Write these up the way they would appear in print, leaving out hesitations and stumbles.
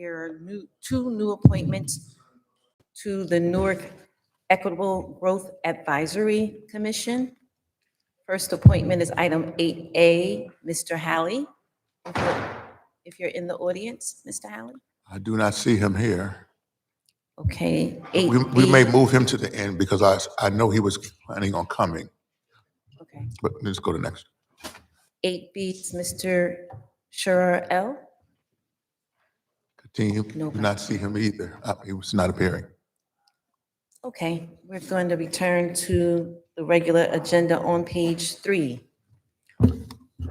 there are two new appointments to the Newark Equitable Growth Advisory Commission. First appointment is item 8A, Mr. Halley. If you're in the audience, Mr. Halley. I do not see him here. Okay, We may 8B. move him to the end because I know he was planning on coming, Okay, but let's go to next. 8B is Mr. Shurer L. Continue. Do not see him either. He was not appearing. Okay, we're going to return to the regular agenda on page 3.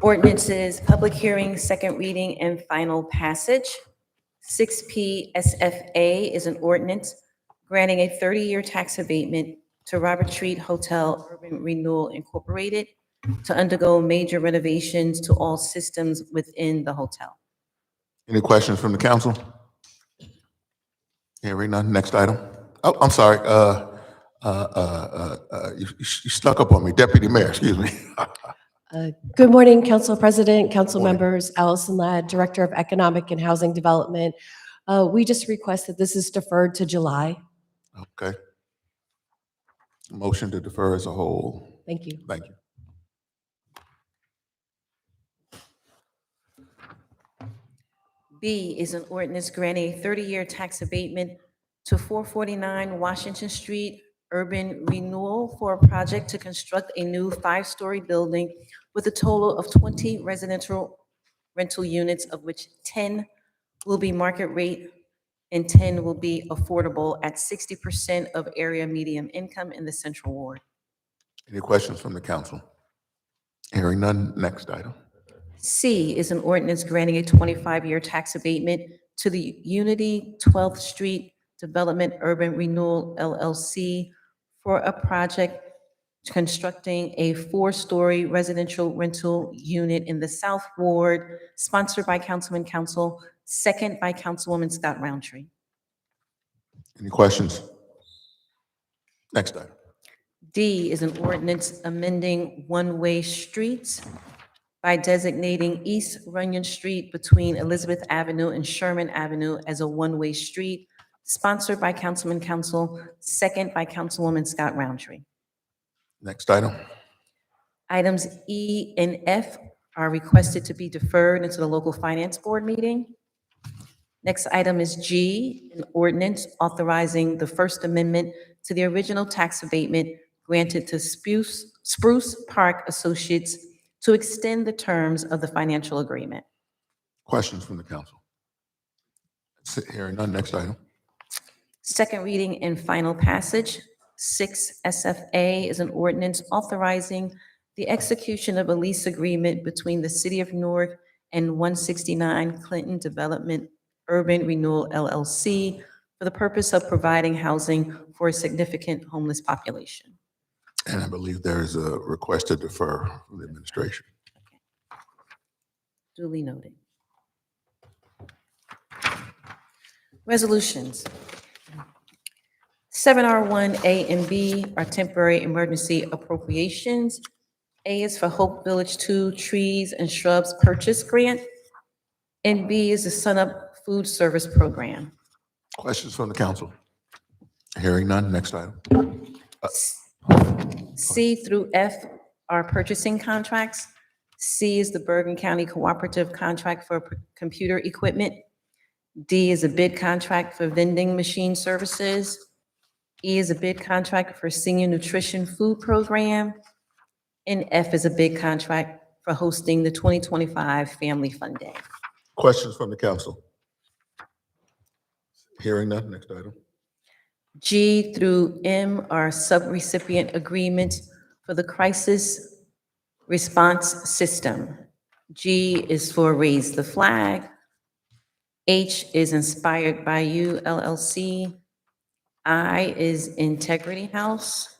Ordinances, public hearing, second reading, and final passage. 6P SFA is an ordinance granting a 30-year tax abatement to Robert Street Hotel Urban Renewal Incorporated to undergo major renovations to all systems within the hotel. Any questions from the council? Hearing none. Next item. Oh, I'm sorry. You snuck up on me. Deputy Mayor, excuse me. Good morning, Council President, council members, Allison Ladd, Director of Economic and Housing Development. We just request that this is deferred to July. Okay. Motion to defer as a whole. Thank you. Thank you. B is an ordinance granting a 30-year tax abatement to 449 Washington Street Urban Renewal for a project to construct a new 5-story building with a total of 20 residential rental units, of which 10 will be market rate and 10 will be affordable at 60% of area median income in the Central Ward. Any questions from the council? Hearing none. Next item. C is an ordinance granting a 25-year tax abatement to the Unity 12th Street Development Urban Renewal LLC for a project constructing a 4-story residential rental unit in the South Ward, sponsored by Councilman Council, second by Councilwoman Scott Roundtree. Any questions? Next item. D is an ordinance amending one-way streets by designating East Runyon Street between Elizabeth Avenue and Sherman Avenue as a one-way street, sponsored by Councilman Council, second by Councilwoman Scott Roundtree. Next item. Items E and F are requested to be deferred into the local finance board meeting. Next item is G, an ordinance authorizing the First Amendment to the original tax abatement granted to Spruce Park Associates to extend the terms of the financial agreement. Questions from the council? Hearing none. Next item. Second reading and final passage. 6 SFA is an ordinance authorizing the execution of a lease agreement between the City of Newark and 169 Clinton Development Urban Renewal LLC for the purpose of providing housing for a significant homeless population. And I believe there is a request to defer from the administration. Duly noted. Resolutions. 7R1A and B are temporary emergency appropriations. A is for Hope Village 2 Trees and Shrubs Purchase Grant, and B is the Sun Up Food Service Program. Questions from the council? Hearing none. Next item. C through F are purchasing contracts. C is the Bergen County Cooperative Contract for Computer Equipment. D is a bid contract for vending machine services. E is a bid contract for Senior Nutrition Food Program. And F is a bid contract for hosting the 2025 Family Fun Day. Questions from the council? Hearing none. Next item. G through M are subrecipient agreements for the Crisis Response System. G is for Raise the Flag. H is Inspired by You, LLC. I is Integrity House.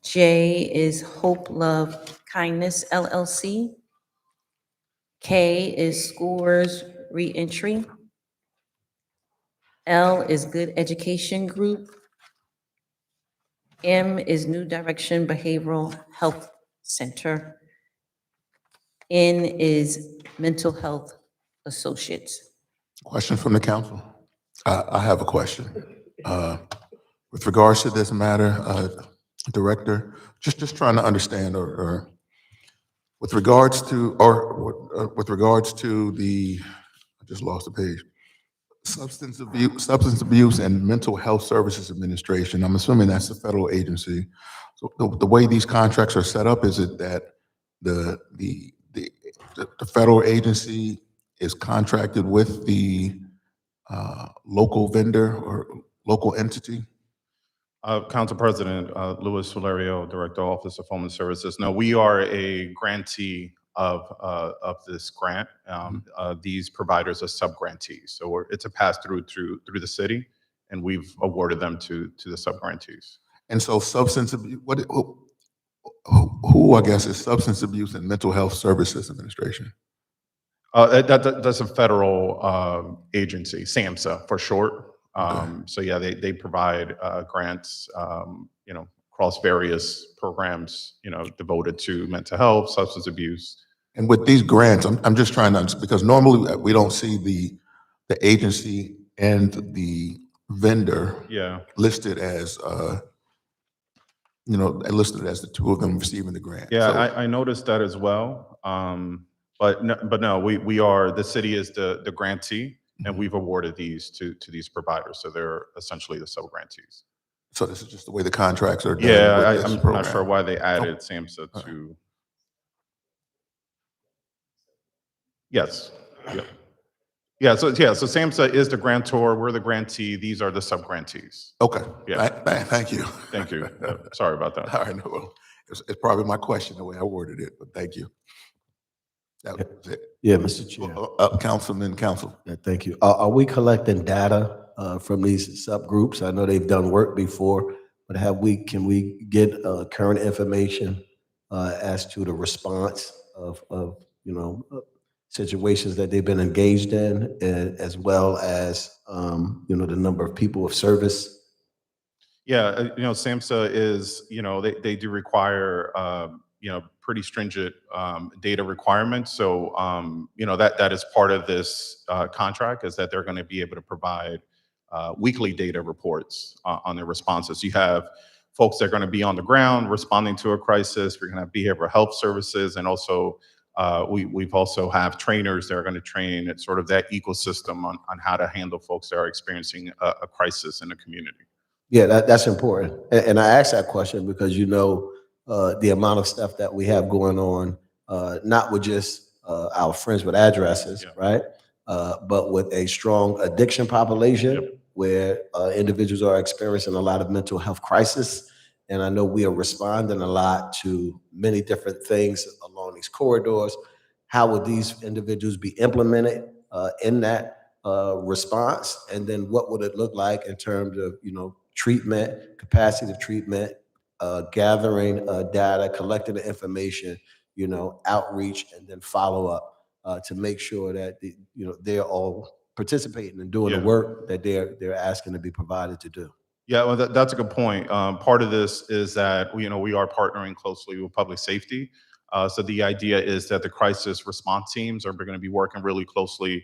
J is Hope, Love, Kindness, LLC. K is Scores Reentry. L is Good Education Group. M is New Direction Behavioral Health Center. N is Mental Health Associates. Question from the council? I have a question. With regards to this matter, Director, just trying to understand, or with regards to, with regards to the, I just lost the page. Substance Abuse and Mental Health Services Administration, I'm assuming that's a federal agency. So the way these contracts are set up, is it that the federal agency is contracted with the local vendor or local entity? Council President Louis Valerio, Director, Office of Homeless Services. No, we are a grantee of this grant. These providers are sub-grantees, so it's a pass-through through the city, and we've awarded them to the sub-grantees. And so substance abuse, who I guess is Substance Abuse and Mental Health Services Administration? That's a federal agency, SAMHSA for short. So yeah, they provide grants, across various programs, devoted to mental health, substance abuse. And with these grants, I'm just trying to, because normally we don't see the agency and the vendor listed as, listed as the two of them receiving the grant. Yeah, So- I noticed that as well. But no, we are, the city is the grantee, and we've awarded these to these providers. So they're essentially the sub-grantees. So this is just the way the contracts are done. Yeah, with this I'm program. not sure why they added SAMHSA to. Yes. Yeah. Yeah. So SAMHSA is the grantor. We're the grantee. These are the sub-grantees. Okay. Yeah. Thank you. Thank you. Sorry about that. All right. No, well, it's probably my question the way I worded it, but thank you. That was it. Yeah, Mr. Chair. Councilman, council. Yeah, thank you. Are we collecting data from these subgroups? I know they've done work before, but can we get current information as to the response of situations that they've been engaged in, as well as the number of people of service? Yeah, SAMHSA is, they do require, pretty stringent data requirements. So, that is part of this contract, is that they're going to be able to provide weekly data reports on their responses. You have folks that are going to be on the ground responding to a crisis. We're going to have behavioral health services, and also we've also have trainers that are going to train at sort of that ecosystem on how to handle folks that are experiencing a crisis in the community. Yeah, that's important. And I asked that question because the amount of stuff that we have going on, not with just our friends with addresses, right? But with a strong addiction population where individuals are experiencing a lot of mental health crisis. And I know we are responding a lot to many different things along these corridors. How would these individuals be implemented in that response? And then what would it look like in terms of, treatment, capacity of treatment, gathering data, collecting the information, outreach, and then follow up to make sure that they're all participating and doing the work that they're asking to be provided to do. Yeah, well, that's a good point. Part of this is that we are partnering closely with public safety. So the idea is that the crisis response teams are going to be working really closely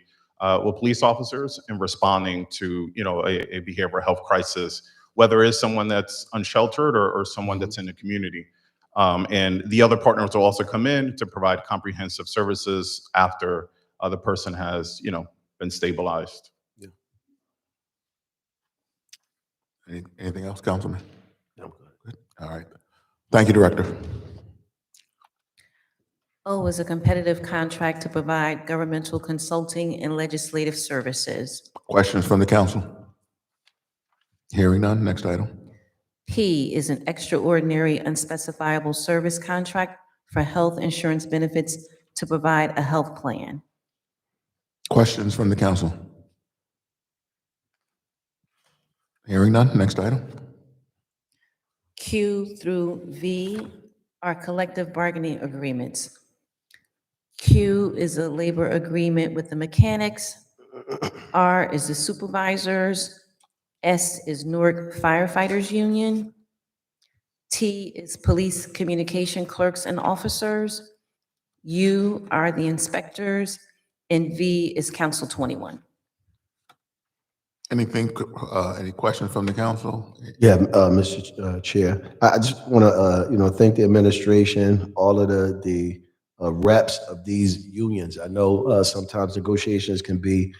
with police officers in responding to a behavioral health crisis, whether it's someone that's unsheltered or someone that's in the community. And the other partners will also come in to provide comprehensive services after the person has been stabilized. Anything else, Councilman? No. Good. All right. Thank you, Director. O is a competitive contract to provide governmental consulting and legislative services. Questions from the council? Hearing none. Next item. P is an extraordinary unspecifiable service contract for health insurance benefits to provide a health plan. Questions from the council? Hearing none. Next item. Q through V are collective bargaining agreements. Q is a labor agreement with the mechanics. R is the supervisors. S is Newark Firefighters Union. T is police communication clerks and officers. U are the inspectors, and V is Council 21. Anything, any questions from the council? Yeah, Mr. Chair, I just want to, thank the administration, all of the reps of these unions. I know sometimes negotiations can be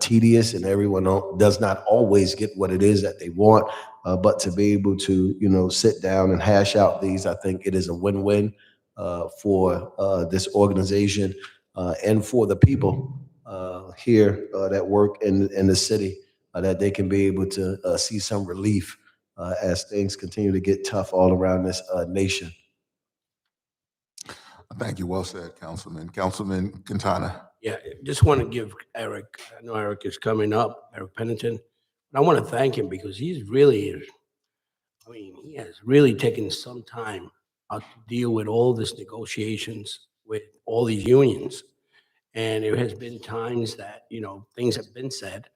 tedious and everyone does not always get what it is that they want. But to be able to, sit down and hash out these, I think it is a win-win for this organization and for the people here that work in the city. That they can be able to see some relief as things continue to get tough all around this nation. Thank you. Well said, Councilman. Councilman Quintana. Yeah, just want to give Eric, I know Eric is coming up, Eric Pennington. And I want to thank him because he has really taken some time out to deal with all these negotiations with all these unions. And there has been times that, things have been said,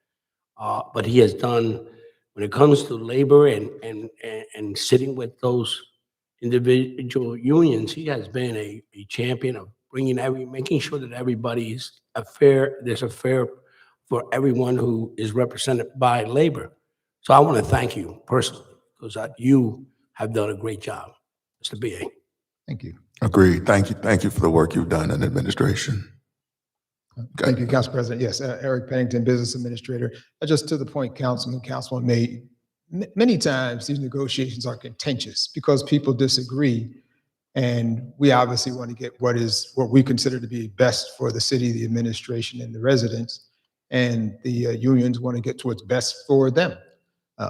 but he has done, when it comes to labor and sitting with those individual unions, he has been a champion of making sure that everybody's there's a fair for everyone who is represented by labor. So I want to thank you personally because you have done a great job, Mr. BA. Thank you. Agreed. Thank you. Thank you for the work you've done in administration. Thank you, Council President. Yes, Eric Pennington, Business Administrator. Just to the point Councilman made, many times these negotiations are contentious because people disagree. And we obviously want to get what we consider to be best for the city, the administration, and the residents. And the unions want to get to what's best for them.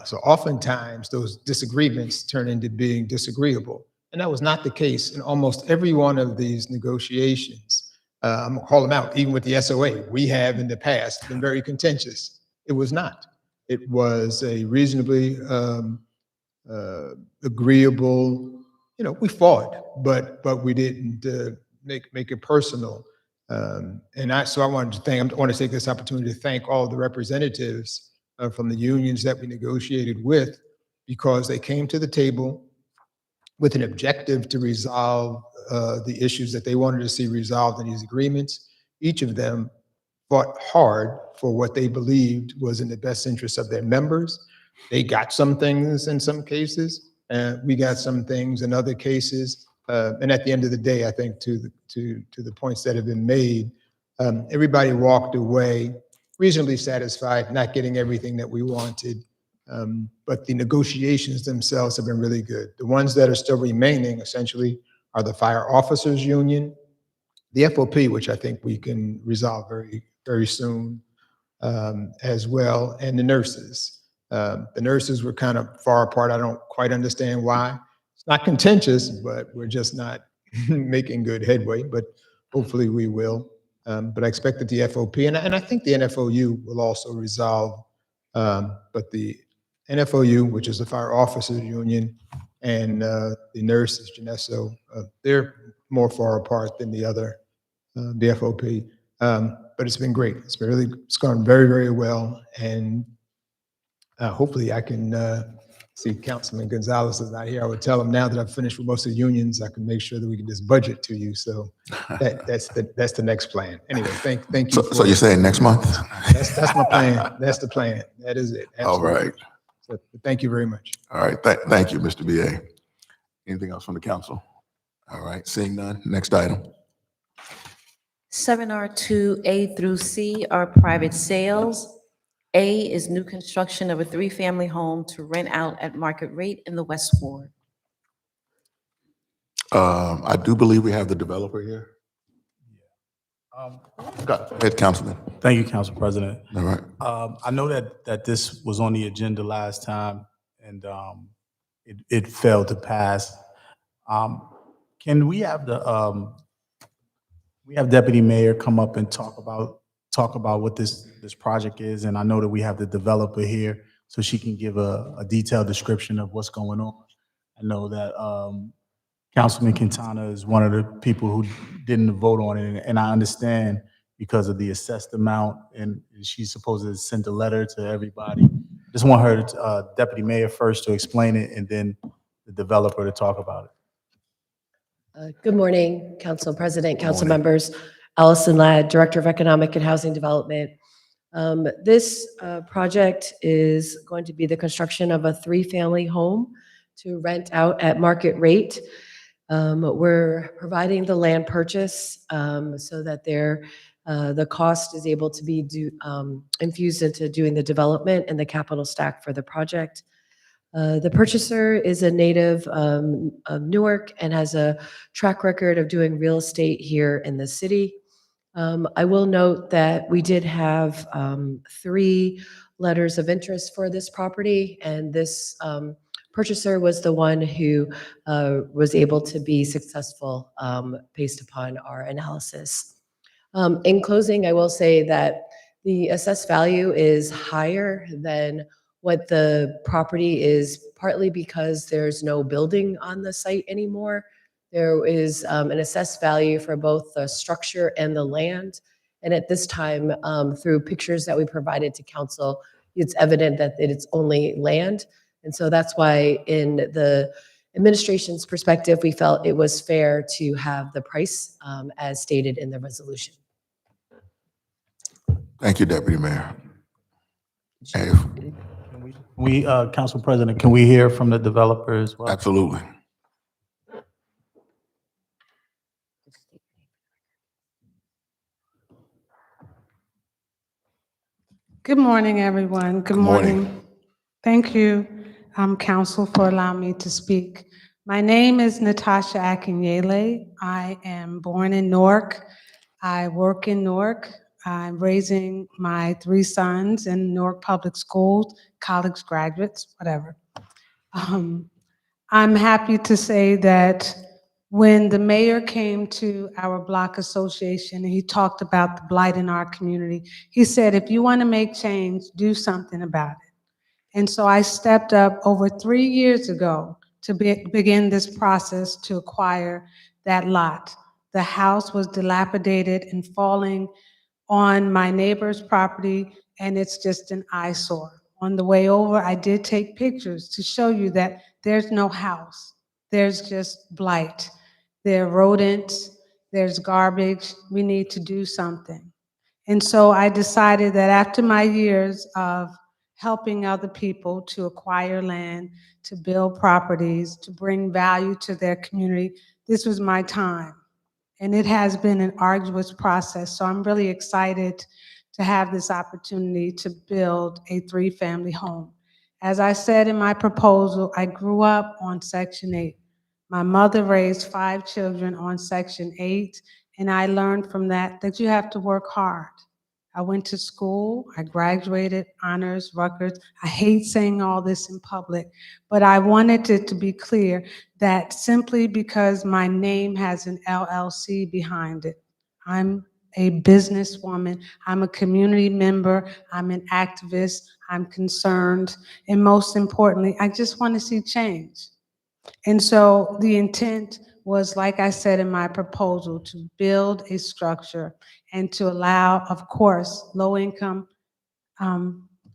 So oftentimes those disagreements turn into being disagreeable. And that was not the case in almost every one of these negotiations. I'm gonna call them out, even with the SOA, we have in the past been very contentious. It was not. It was a reasonably agreeable, we fought, but we didn't make it personal. So I want to take this opportunity to thank all the representatives from the unions that we negotiated with, because they came to the table with an objective to resolve the issues that they wanted to see resolved in these agreements. Each of them fought hard for what they believed was in the best interest of their members. They got some things in some cases, and we got some things in other cases. And at the end of the day, I think to the points that have been made, everybody walked away reasonably satisfied, not getting everything that we wanted. But the negotiations themselves have been really good. The ones that are still remaining essentially are the Fire Officers Union, the FOP, which I think we can resolve very, very soon as well, and the nurses. The nurses were kind of far apart. I don't quite understand why. It's not contentious, but we're just not making good headway, but hopefully we will. But I expect that the FOP, and I think the NFOU will also resolve, but the NFOU, which is the Fire Officers Union, and the nurses, Geneso, they're more far apart than the other, the FOP. But it's been great. It's gone very, very well. And hopefully I can see Councilman Gonzalez is not here. I would tell him now that I've finished with most of the unions, I can make sure that we can just budget to you. So that's the next plan. Anyway, thank you. So you're saying next month? That's my plan. That's the plan. That is it. Absolutely. All right. So, thank you very much. All right. Thank you, Mr. BA. Anything else from the council? All right. Seeing none. Next item. 7R2A through C are private sales. A is new construction of a 3-family home to rent out at market rate in the West Ward. I do believe we have the developer here. Go ahead, Councilman. Thank you, Council President. All right. I know that this was on the agenda last time, and it failed to pass. Can we have Deputy Mayor come up and talk about what this project is? And I know that we have the developer here, so she can give a detailed description of what's going on. I know that Councilman Quintana is one of the people who didn't vote on it, and I understand because of the assessed amount, and she's supposed to send a letter to everybody. Just want her, Deputy Mayor first to explain it, and then the developer to talk about it. Good morning, Council President, Council members. Allison Ladd, Director of Economic and Housing Development. This project is going to be the construction of a 3-family home to rent out at market rate. We're providing the land purchase so that the cost is able to be infused into doing the development and the capital stack for the project. The purchaser is a native of Newark and has a track record of doing real estate here in the city. I will note that we did have 3 letters of interest for this property, and this purchaser was the one who was able to be successful based upon our analysis. In closing, I will say that the assessed value is higher than what the property is, partly because there's no building on the site anymore. There is an assessed value for both the structure and the land. And at this time, through pictures that we provided to council, it's evident that it's only land. And so that's why in the administration's perspective, we felt it was fair to have the price as stated in the resolution. Thank you, Deputy Mayor. Hey, Council President, can we hear from the developer as well? absolutely. Good morning, everyone. Good morning. morning. Thank you, Council, for allowing me to speak. My name is Natasha Akinyele. I am born in Newark. I work in Newark. I'm raising my 3 sons in Newark Public Schools, college graduates, whatever. I'm happy to say that when the mayor came to our block association and he talked about the blight in our community, he said, if you want to make change, do something about it. And so I stepped up over 3 years ago to begin this process to acquire that lot. The house was dilapidated and falling on my neighbor's property, and it's just an eyesore. On the way over, I did take pictures to show you that there's no house. There's just blight. There are rodents, there's garbage. We need to do something. And so I decided that after my years of helping other people to acquire land, to build properties, to bring value to their community, this was my time. And it has been an arduous process. So I'm really excited to have this opportunity to build a 3-family home. As I said in my proposal, I grew up on Section 8. My mother raised 5 children on Section 8, and I learned from that you have to work hard. I went to school, I graduated, honors, Rutgers. I hate saying all this in public, but I wanted it to be clear that simply because my name has an LLC behind it, I'm a businesswoman, I'm a community member, I'm an activist, I'm concerned, and most importantly, I just want to see change. And so the intent was, like I said in my proposal, to build a structure and to allow, of course, low-income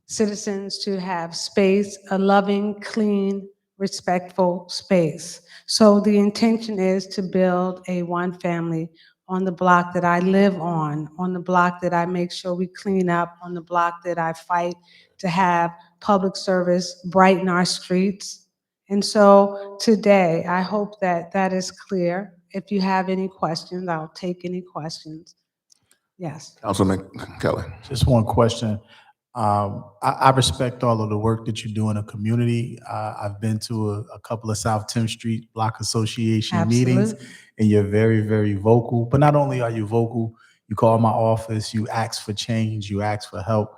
citizens to have space, a loving, clean, respectful space. So the intention is to build a 1-family on the block that I live on the block that I make sure we clean up, on the block that I fight to have public service brighten our streets. And so today, I hope that that is clear. If you have any questions, I'll take any questions. Yes. Councilman Kelly. Just one question. I respect all of the work that you do in the community. I've been to a couple of South 10th Street Block Association meetings, Absolutely. and you're very, very vocal. But not only are you vocal, you call my office, you ask for change, you ask for help,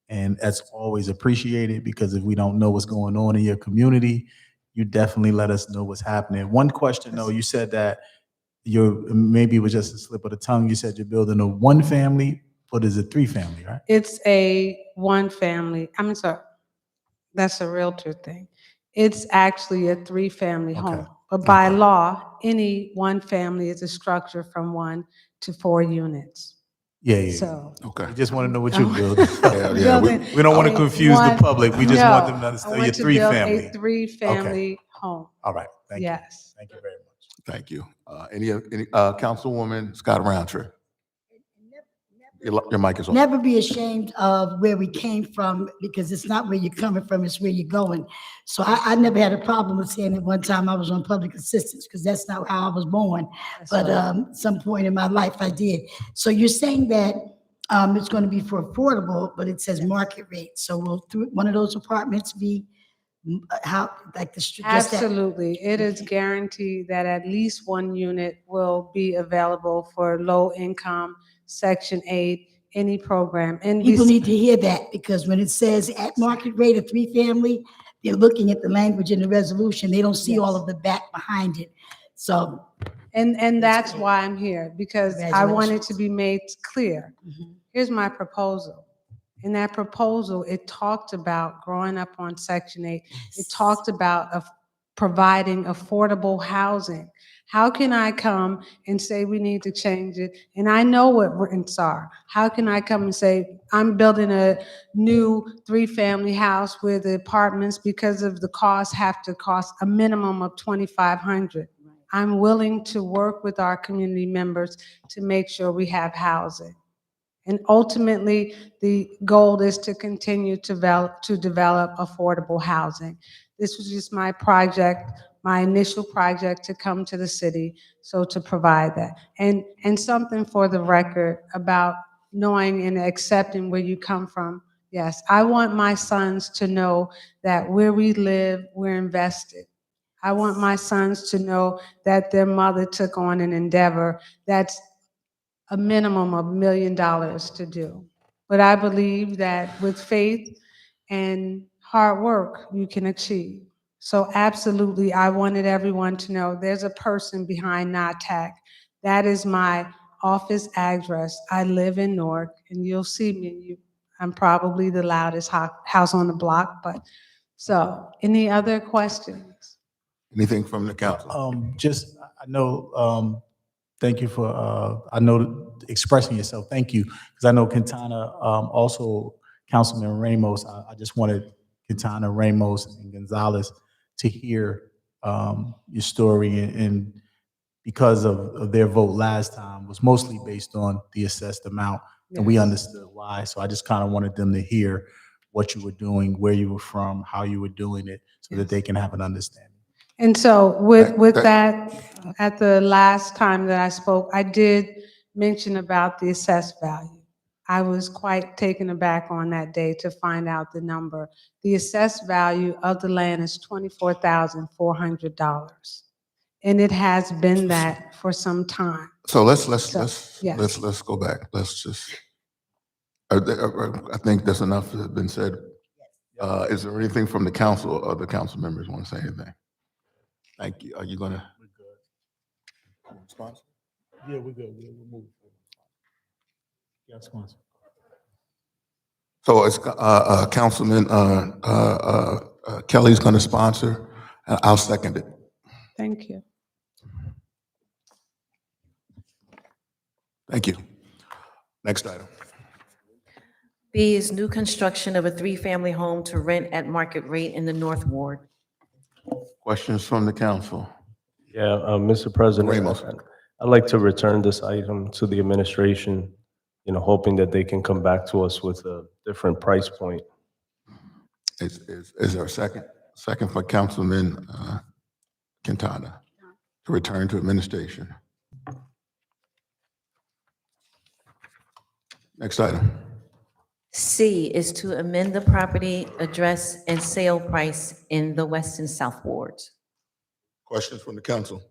and that's always appreciated, because if we don't know what's going on in your community, you definitely let us know what's happening. One question, though, you said that maybe it was just a slip of the tongue. You said you're building a 1-family, but is it 3-family, right? It's a 1-family. I'm sorry, that's a realtor thing. It's actually a 3-family Okay. home. But by law, any 1-family is a structure from 1 to 4 units. Yeah. So. Okay. We just want to know what you're building. Yeah, We don't want to confuse the public. We just want them to No, understand I your want to build 3-family. a 3-family home. All right. Thank you. Yes. Thank you very much. Thank you. Any Councilwoman Scott Roundtree. Your mic is on. never be ashamed of where we came from, because it's not where you're coming from, it's where you're going. So I never had a problem with saying at one time I was on public assistance, because that's not how I was born. But some point in my life I did. So you're saying that it's going to be for affordable, but it says market rate. So will one of those apartments be how, like the just that? Absolutely. It is guaranteed that at least one unit will be available for low income, Section 8, any program. And People need to hear that, because when it says at market rate of 3-family, they're looking at the language in the resolution. They don't see all of the back behind it. So. And that's why I'm here, because I want it to be made clear. Mhm. Here's my proposal. In that proposal, it talked about growing up on Section 8. It talked about providing affordable housing. How can I come and say we need to change it? And I know what rents are. How can I come and say, I'm building a new 3-family house where the apartments, because of the cost, have to cost a minimum of $2,500. I'm willing to work with our community members to make sure we have housing. And ultimately, the goal is to continue to develop affordable housing. This was just my project, my initial project to come to the city, so to provide that. And something for the record about knowing and accepting where you come from. Yes, I want my sons to know that where we live, we're invested. I want my sons to know that their mother took on an endeavor that's a minimum of $1 million to do. But I believe that with faith and hard work, you can achieve. So absolutely, I wanted everyone to know there's a person behind NATAC. That is my office address. I live in Newark, and you'll see me. I'm probably the loudest house on the block, but so any other questions? Anything from the council? I know, thank you for, I know expressing yourself. Thank you. Because I know Quintana, also Councilman Ramos, I just wanted Quintana, Ramos, and Gonzalez to hear your story, and because of their vote last time was mostly based on the assessed amount, and we understood why. So I just kind of wanted them to hear what you were doing, where you were from, how you were doing it, so that they can have an understanding. And so with that, at the last time that I spoke, I did mention about the assessed value. I was quite taken aback on that day to find out the number. The assessed value of the land is $24,400. And it has been that for some time. So let's yes. go back. Let's just, I think that's enough that has been said. Is there anything from the council or other council members want to say anything? Thank you. Are you gonna? Sponsor? Yeah, we're good. We'll move. Yeah, sponsor. So it's Councilman Kelly's going to sponsor. I'll second it. Thank you. Thank you. Next item. B is new construction of a 3-family home to rent at market rate in the North Ward. Questions from the council? Yeah, Mr. President, Ramos. I'd like to return this item to the administration, hoping that they can come back to us with a different price point. Is there a second? Second for Councilman Quintana to return to administration. Next item. C is to amend the property address and sale price in the West and South Wards. Questions from the council?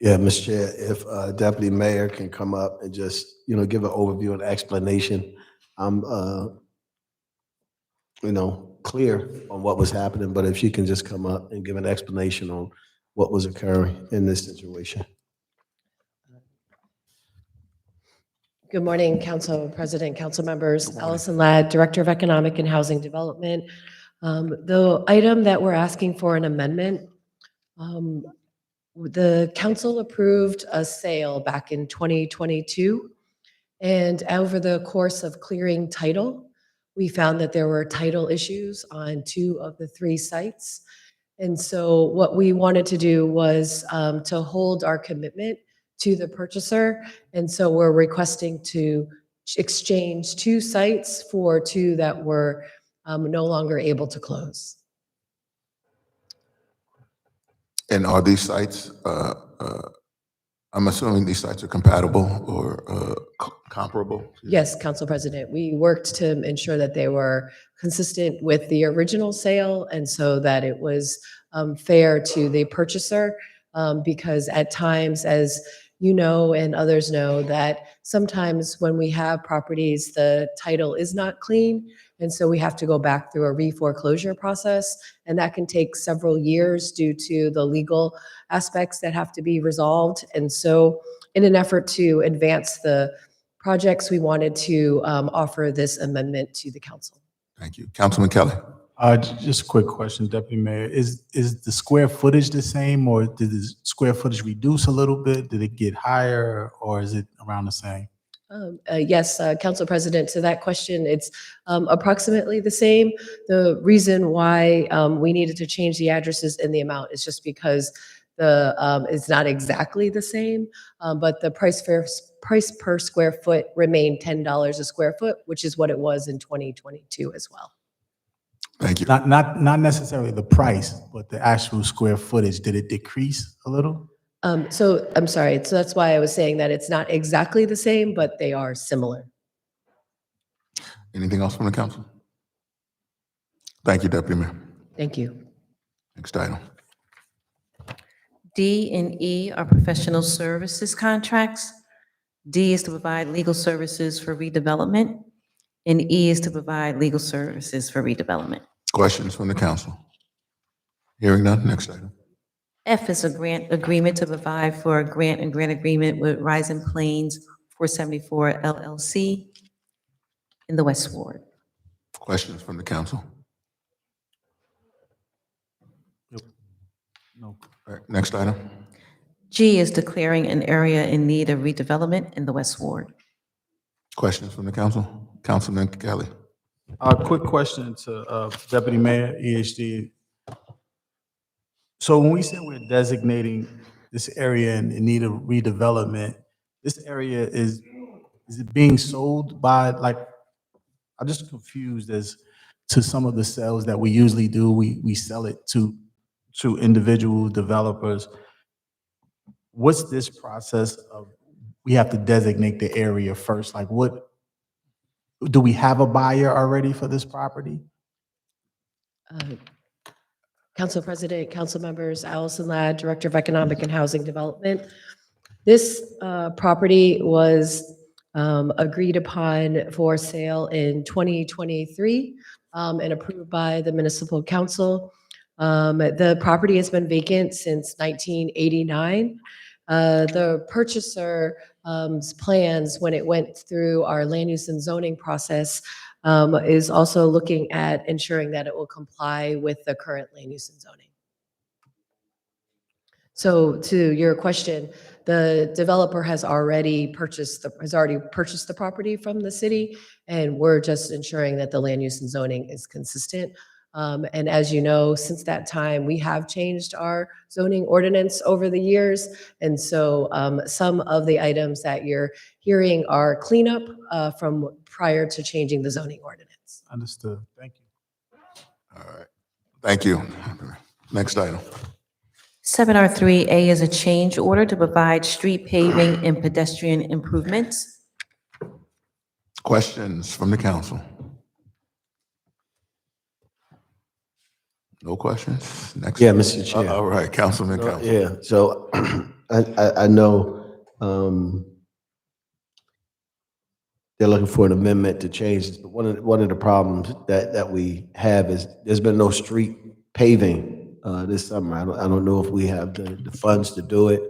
Yeah, Mr. Chair, if Deputy Mayor can come up and just, give an overview and explanation. I'm, clear on what was happening, but if she can just come up and give an explanation on what was occurring in this situation. Good morning, Council President, council members. Allison Ladd, Director of Economic and Housing Development. The item that we're asking for an amendment, the council approved a sale back in 2022. And over the course of clearing title, we found that there were title issues on 2 of the 3 sites. And so what we wanted to do was to hold our commitment to the purchaser. And so we're requesting to exchange 2 sites for 2 that were no longer able to close. And are these sites, I'm assuming these sites are compatible or comparable? Yes, Council President, we worked to ensure that they were consistent with the original sale and so that it was fair to the purchaser. Because at times, as you know and others know, that sometimes when we have properties, the title is not clean. And so we have to go back through a re-foreclosure process. And that can take several years due to the legal aspects that have to be resolved. And so in an effort to advance the projects, we wanted to offer this amendment to the council. Thank you. Councilman Kelly. Just a quick question, Deputy Mayor. Is the square footage the same, or did the square footage reduce a little bit? Did it get higher, or is it around the same? Yes, Council President, to that question, it's approximately the same. The reason why we needed to change the addresses and the amount is just because it's not exactly the same, but the price per square foot remained $10 a square foot, which is what it was in 2022 as well. Thank you. Not necessarily the price, but the actual square footage. Did it decrease a little? So I'm sorry. So that's why I was saying that it's not exactly the same, but they are similar. Anything else from the council? Thank you, Deputy Mayor. Thank you. Next item. D and E are professional services contracts. D is to provide legal services for redevelopment, and E is to provide legal services for redevelopment. Questions from the council? Hearing none, next item. F is a grant agreement to provide for a grant and grant agreement with Rising Plains 474 LLC in the West Ward. Questions from the council? No. All right, next item. G is declaring an area in need of redevelopment in the West Ward. Questions from the council? Councilman Kelly. Quick question to Deputy Mayor, EHD. So when we say we're designating this area in need of redevelopment, this area is it being sold by, like, I'm just confused as to some of the sales that we usually do. We sell it to individual developers. What's this process of, we have to designate the area first? Like, what, do we have a buyer already for this property? Council President, council members, Allison Ladd, Director of Economic and Housing Development. This property was agreed upon for sale in 2023 and approved by the municipal council. The property has been vacant since 1989. The purchaser's plans, when it went through our land use and zoning process, is also looking at ensuring that it will comply with the current land use and zoning. So to your question, the developer has already purchased the property from the city, and we're just ensuring that the land use and zoning is consistent. And as you know, since that time, we have changed our zoning ordinance over the years. And so some of the items that you're hearing are cleanup from prior to changing the zoning ordinance. Understood. Thank you. All right. Thank you. Next item. 7R3A is a change order to provide street paving and pedestrian improvements. Questions from the council? No questions? Next. Yeah, Mr. Chair. All right, Councilman Council. Yeah, so I know they're looking for an amendment to change this, but one of the problems that we have is there's been no street paving this summer. I don't know if we have the funds to do it,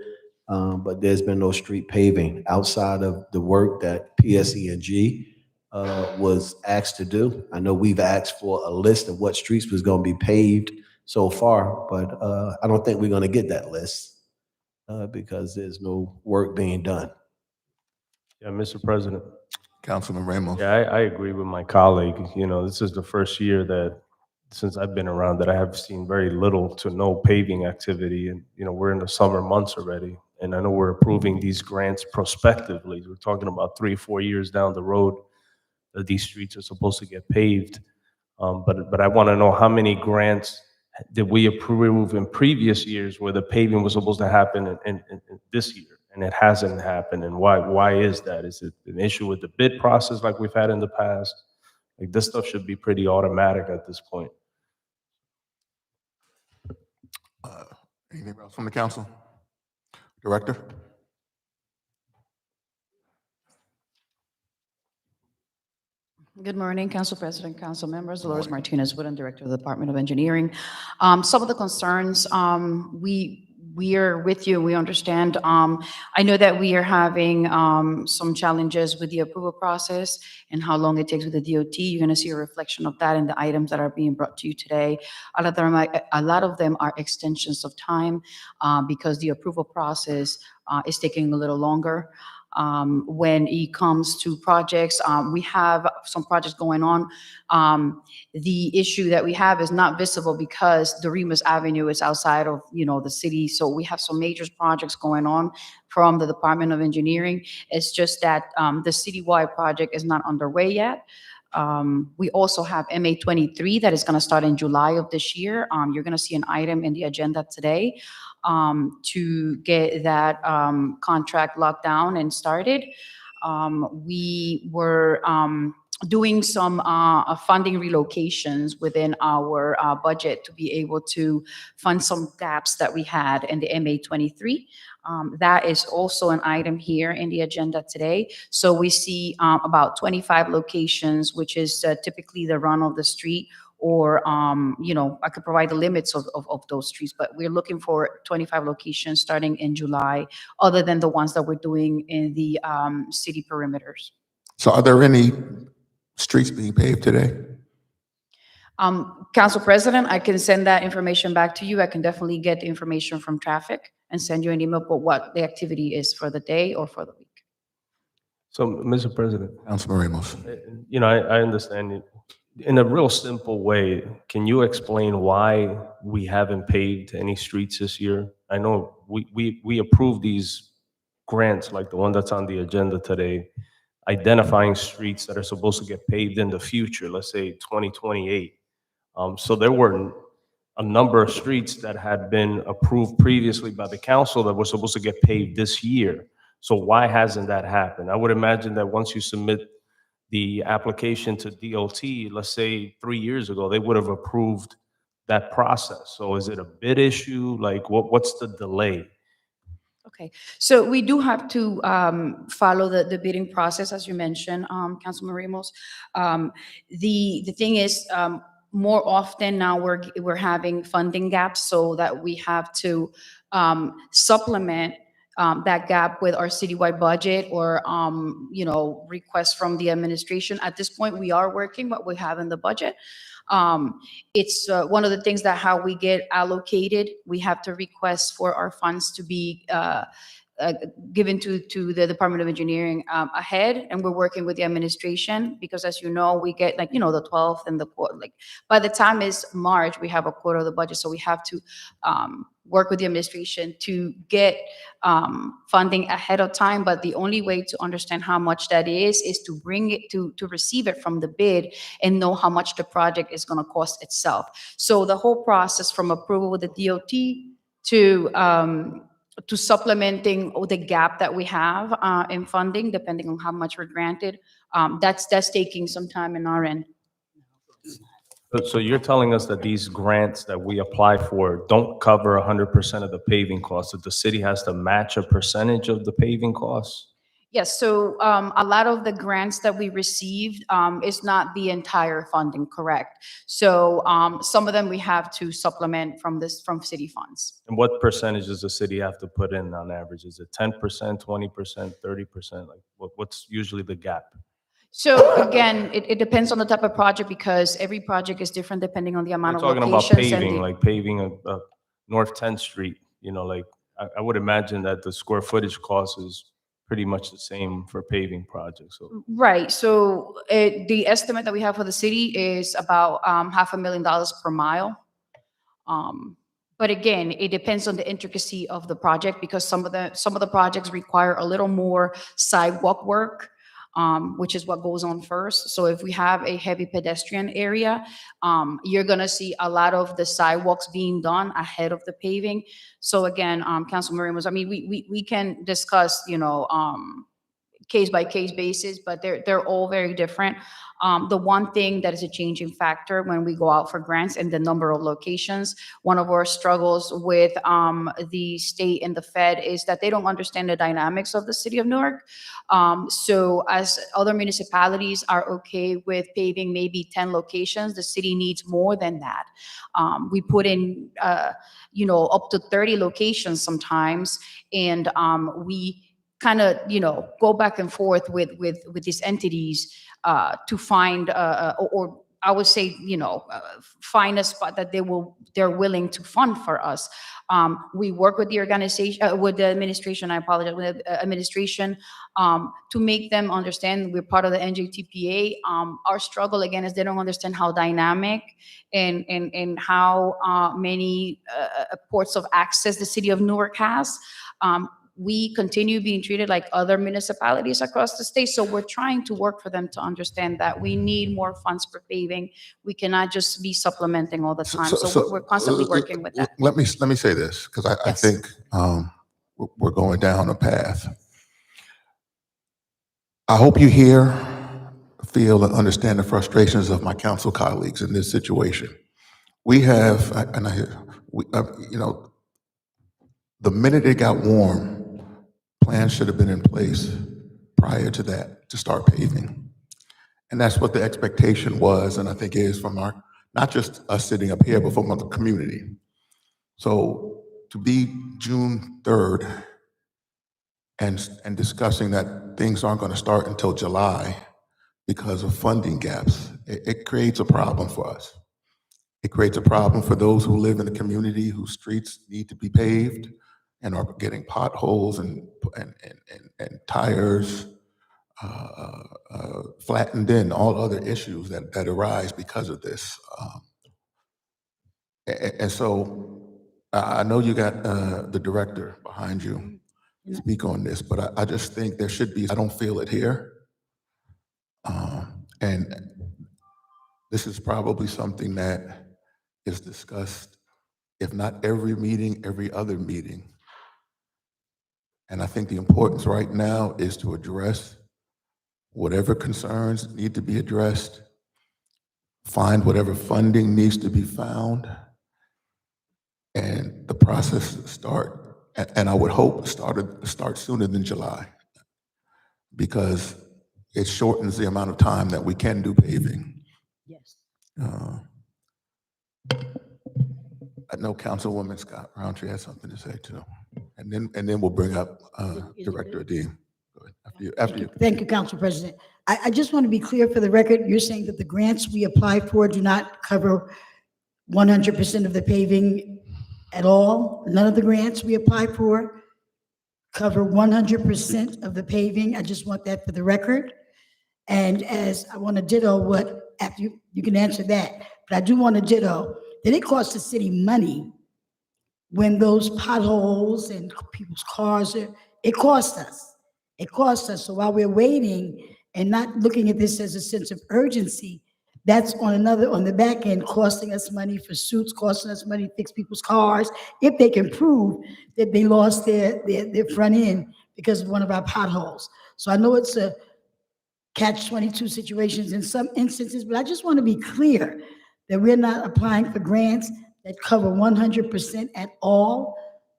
but there's been no street paving outside of the work that PSE&G was asked to do. I know we've asked for a list of what streets was going to be paved so far, but I don't think we're going to get that list because there's no work being done. Yeah, Mr. President. Councilman Ramos. Yeah, I agree with my colleague. You know, this is the first year that, since I've been around, that I have seen very little to no paving activity. And, you know, we're in the summer months already. And I know we're approving these grants prospectively. We're talking about 3 or 4 years down the road that these streets are supposed to get paved. But I want to know how many grants did we approve in previous years where the paving was supposed to happen in this year and it hasn't happened, and why is that? Is it an issue with the bid process like we've had in the past? Like, this stuff should be pretty automatic at this point. Anything else from the council? Director? Good morning, Council President, Council members. Dolores Martinez, Wooden Director of the Department of Engineering. Some of the concerns, we are with you. We understand. I know that we are having some challenges with the approval process and how long it takes with the DOT. You're going to see a reflection of that in the items that are being brought to you today. A lot of them are extensions of time because the approval process is taking a little longer. When it comes to projects, we have some projects going on. The issue that we have is not visible because the Remus Avenue is outside of, the city. So we have some major projects going on from the Department of Engineering. It's just that the citywide project is not underway yet. We also have MA 23 that is going to start in July of this year. You're going to see an item in the agenda today to get that contract locked down and started. We were doing some funding relocations within our budget to be able to fund some gaps that we had in the MA 23. That is also an item here in the agenda today. So we see about 25 locations, which is typically the run of the street, or, I could provide the limits of those streets, but we're looking for 25 locations starting in July, other than the ones that we're doing in the city perimeters. So are there any streets being paved today? Council President, I can send that information back to you. I can definitely get the information from traffic and send you an email for what the activity is for the day or for the week. So, Mr. President, Councilman Ramos. I understand you. In a real simple way, can you explain why we haven't paved any streets this year? I know we approved these grants, like the one that's on the agenda today, identifying streets that are supposed to get paved in the future, let's say 2028. So there were a number of streets that had been approved previously by the council that were supposed to get paved this year. So why hasn't that happened? I would imagine that once you submit the application to DOT, let's say 3 years ago, they would have approved that process. So is it a bid issue? Like, what's the delay? Okay, so we do have to follow the bidding process, as you mentioned, Councilman Ramos. The thing is, more often now we're having funding gaps, so that we have to supplement that gap with our citywide budget or requests from the administration. At this point, we are working what we have in the budget. It's one of the things that how we get allocated, we have to request for our funds to be given to the Department of Engineering ahead, and we're working with the administration because, as you know, we get the 12th and the quarter. Like, by the time it's March, we have a quarter of the budget, so we have to work with the administration to get funding ahead of time. But the only way to understand how much that is to bring it to receive it from the bid and know how much the project is going to cost itself. So the whole process from approval with the DOT to supplementing the gap that we have in funding, depending on how much we're granted, that's taking some time in our end. So you're telling us that these grants that we apply for don't cover 100% of the paving costs, that the city has to match a percentage of the paving costs? Yes, so a lot of the grants that we received is not the entire funding, correct? So some of them we have to supplement from city funds. And what percentage does the city have to put in on average? Is it 10%, 20%, 30%? Like, what's usually the gap? So again, it depends on the type of project because every project is different depending on the amount We're of talking about locations. paving, like paving a North 10th Street, like I would imagine that the square footage cost is pretty much the same for paving projects. So. Right. So the estimate that we have for the city is about $500,000 per mile. But again, it depends on the intricacy of the project because some of the projects require a little more sidewalk work, which is what goes on first. So if we have a heavy pedestrian area, you're gonna see a lot of the sidewalks being done ahead of the paving. So again, Councilman Ramos, I mean, we can discuss, case by case basis, but they're all very different. The one thing that is a changing factor when we go out for grants and the number of locations, one of our struggles with the state and the Fed is that they don't understand the dynamics of the city of Newark. So as other municipalities are okay with paving maybe 10 locations, the city needs more than that. We put in, up to 30 locations sometimes, and we kind of, go back and forth with these entities to find, or I would say, find a spot that they're willing to fund for us. We work with the organization, with the administration, I apologize, with the administration, to make them understand we're part of the NJTPA. Our struggle, again, is they don't understand how dynamic and how many ports of access the city of Newark has. We continue being treated like other municipalities across the state. So we're trying to work for them to understand that we need more funds for paving. We cannot just be supplementing all the time. So we're constantly working with that. Let me say this, because I Yes. think we're going down a path. I hope you hear, feel, and understand the frustrations of my council colleagues in this situation. We have, and I hear, the minute it got warm, plans should have been in place prior to that to start paving. And that's what the expectation was, and I think is from not just us sitting up here, but from the community. So to be June 3rd and discussing that things aren't going to start until July because of funding gaps, it creates a problem for us. It creates a problem for those who live in the community whose streets need to be paved and are getting potholes and tires flattened in, all other issues that arise because of this. And so I know you got the director behind you to speak on this, but I just think there should be, I don't feel it here. And this is probably something that is discussed, if not every meeting, every other meeting. And I think the importance right now is to address whatever concerns need to be addressed, find whatever funding needs to be found, and the process start. And I would hope start sooner than July, because it shortens the amount of time that we can do paving. Yes. I know Councilwoman Scott Roundtree has something to say too. And then we'll bring up Director Adine. Go ahead. After you. Thank you, Council President. I just want to be clear for the record. You're saying that the grants we apply for do not cover 100% of the paving at all? None of the grants we apply for cover 100% of the paving? I just want that for the record. And as I want to ditto what, after you can answer that, but I do want to ditto that it costs the city money when those potholes and people's cars it costs us. It costs us. So while we're waiting and not looking at this as a sense of urgency, that's on the back end, costing us money for suits, costing us money to fix people's cars, if they can prove that they lost their front end because of one of our potholes. So I know it's a catch-22 situations in some instances, but I just want to be clear that we're not applying for grants that cover 100% at all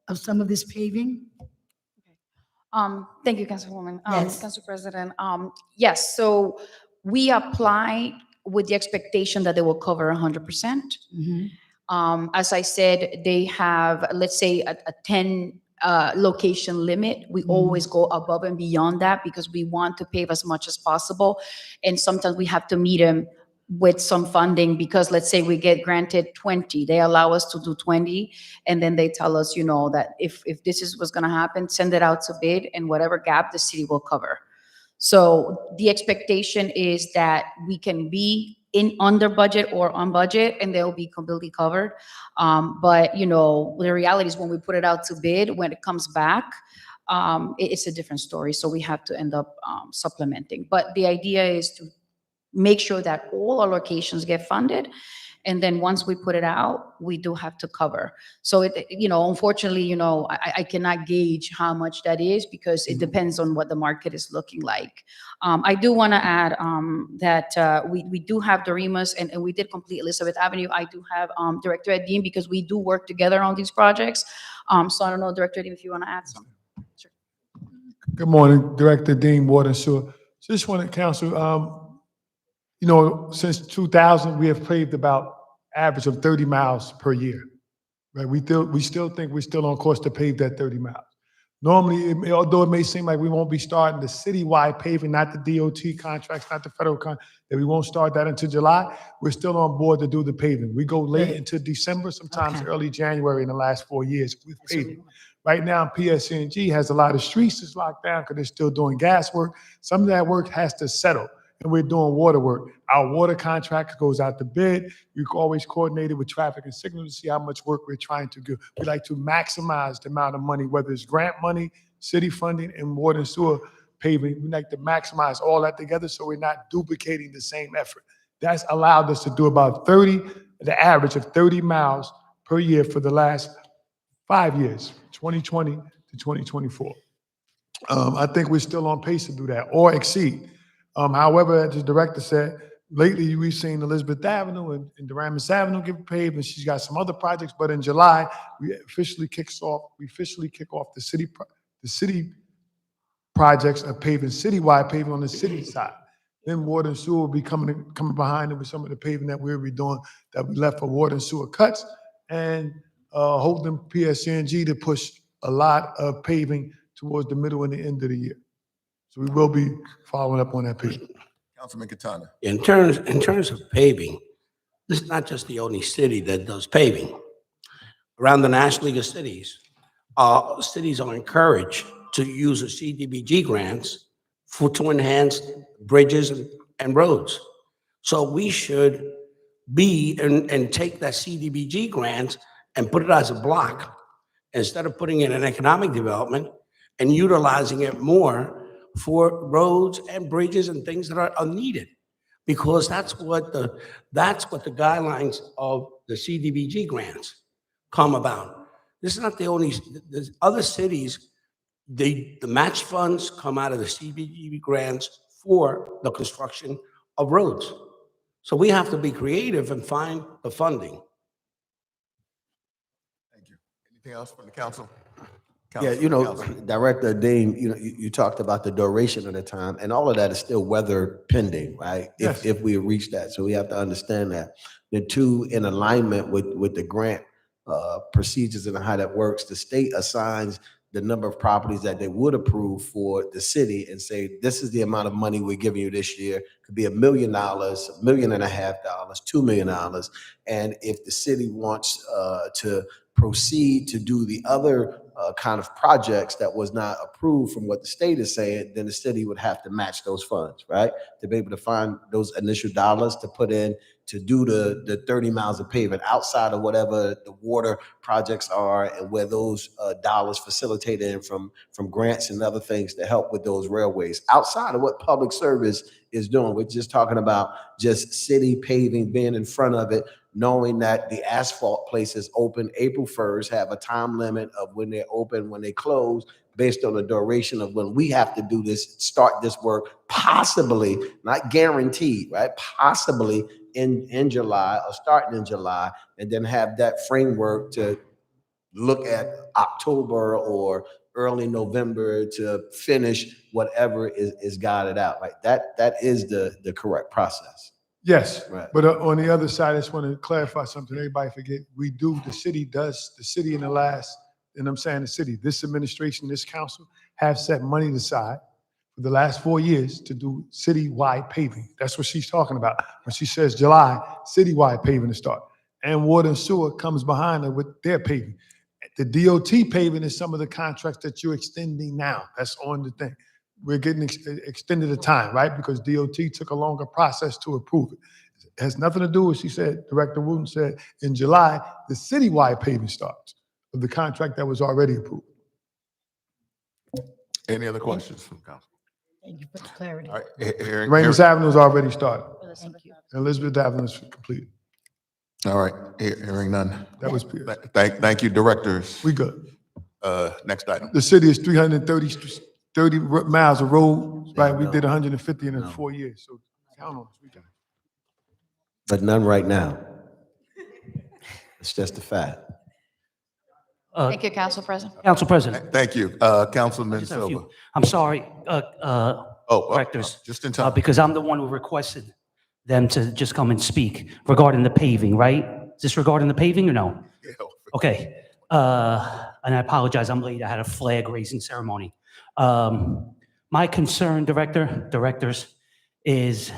of some of this paving. Thank you, Councilwoman. Yes. Council President. Yes, so we apply with the expectation that they will cover 100%. As I said, they have, let's say, a 10 location limit. We always go above and beyond that because we want to pave as much as possible. And sometimes we have to meet them with some funding because let's say we get granted 20, they allow us to do 20. And then they tell us, that if this is what's going to happen, send it out to bid and whatever gap the city will cover. So the expectation is that we can be in under budget or on budget, and they'll be completely covered. But, you know, the reality is when we put it out to bid, when it comes back, it's a different story. So we have to end up supplementing. But the idea is to make sure that all our locations get funded. And then once we put it out, we do have to cover. So it, you know, unfortunately, you know, I cannot gauge how much that is because it depends on what the market is looking like. I do want to add that we do have Dorimas and we did complete Elizabeth Avenue. I do have Director Ed Dean because we do work together on these projects. So I don't know, Director Dean, if you want to add something. Sure. Good morning, Director Dean, Water and Sewer. Just wanted council, you know, since 2000, we have paved about average of 30 miles per year, right? We still think we're still on course to pave that 30 miles. Normally, although it may seem like we won't be starting the citywide paving, not the DOT contracts, not the federal contract, that we won't start that until July, we're still on board to do the paving. We go late into December, sometimes early January in the last 4 years with paving. Right now, PSCNG has a lot of streets that's locked down because they're still doing gas work. Some of that work has to settle, and we're doing water work. Our water contract goes out to bid. We always coordinate it with traffic and signal to see how much work we're trying to do. We like to maximize the amount of money, whether it's grant money, city funding, and water and sewer paving. We like to maximize all that together so we're not duplicating the same effort. That's allowed us to do about the average of 30 miles per year for the last 5 years, 2020 to 2024. I think we're still on pace to do that or exceed. However, as the director said, lately we've seen Elizabeth Avenue and Duramus Avenue get paved, and she's got some other projects. But in July, we officially kick off the city projects of paving, citywide paving on the city side. Then water and sewer will be coming behind it with some of the paving that we'll be doing that we left for water and sewer cuts, and holding PSCNG to push a lot of paving towards the middle and the end of the year. So we will be following up on that paving. Councilman Katana. In terms of paving, this is not just the only city that does paving. Around the National League of Cities, cities are encouraged to use the CDBG grants to enhance bridges and roads. So we should and take that CDBG grants and put it as a block instead of putting it in economic development and utilizing it more for roads and bridges and things that are needed, because that's what the guidelines of the CDBG grants come about. This is not the only. There's other cities. The match funds come out of the CDBG grants for the construction of roads. So we have to be creative and find the funding. Thank you. Anything else from the council? Yeah, you know, Director Dean, you know, you talked about the duration of the time, and all of that is still weather pending, right? Yes. If we reach that, so we have to understand that. The two in alignment with the grant procedures and how that works, the state assigns the number of properties that they would approve for the city and say, this is the amount of money we're giving you this year. Could be $1 million, $1.5 million, $2 million. And if the city wants to proceed to do the other kind of projects that was not approved from what the state is saying, then the city would have to match those funds, right? To be able to find those initial dollars to put in to do the 30 miles of pavement outside of whatever the water projects are and where those dollars facilitated in from grants and other things to help with those railways. Outside of what public service is doing, we're just talking about just city paving, being in front of it, knowing that the asphalt places open April 1st, have a time limit of when they're open, when they close, based on the duration of when we have to do this, start this work, possibly, not guaranteed, right? Possibly in July or starting in July, and then have that framework to look at October or early November to finish whatever is guided out, right? That is the correct process. Yes, Right. but on the other side, I just want to clarify something. Everybody forget, the city in the last, and I'm saying the city, this administration, this council have set money aside for the last 4 years to do citywide paving. That's what she's talking about. When she says July, citywide paving to start. And water and sewer comes behind her with their paving. The DOT paving is some of the contracts that you're extending now. That's on the thing. We're getting extended the time, right? Because DOT took a longer process to approve it. It has nothing to do with, she said, Director Wooten said, in July, the citywide paving starts of the contract that was already approved. Any other questions from council? Thank you for the clarity. All right, hearing, Ramus Avenue is already started. Thank you. Elizabeth Avenue is completed. all right, hearing none. That was, Thank you, directors. we good. Next item. The city is 330 miles of road, right? We did 150 in 4 years, so count on us. We got it. But none right now. It's just a fact. Thank you, Council President. Council President, Thank you, Councilman just have a Silva. few. I'm sorry, directors, Just in time. because I'm the one who requested them to just come and speak regarding the paving, right? Is this regarding the paving or no? Yeah. Okay. And I apologize, I'm late. I had a flag raising ceremony. My concern, directors, is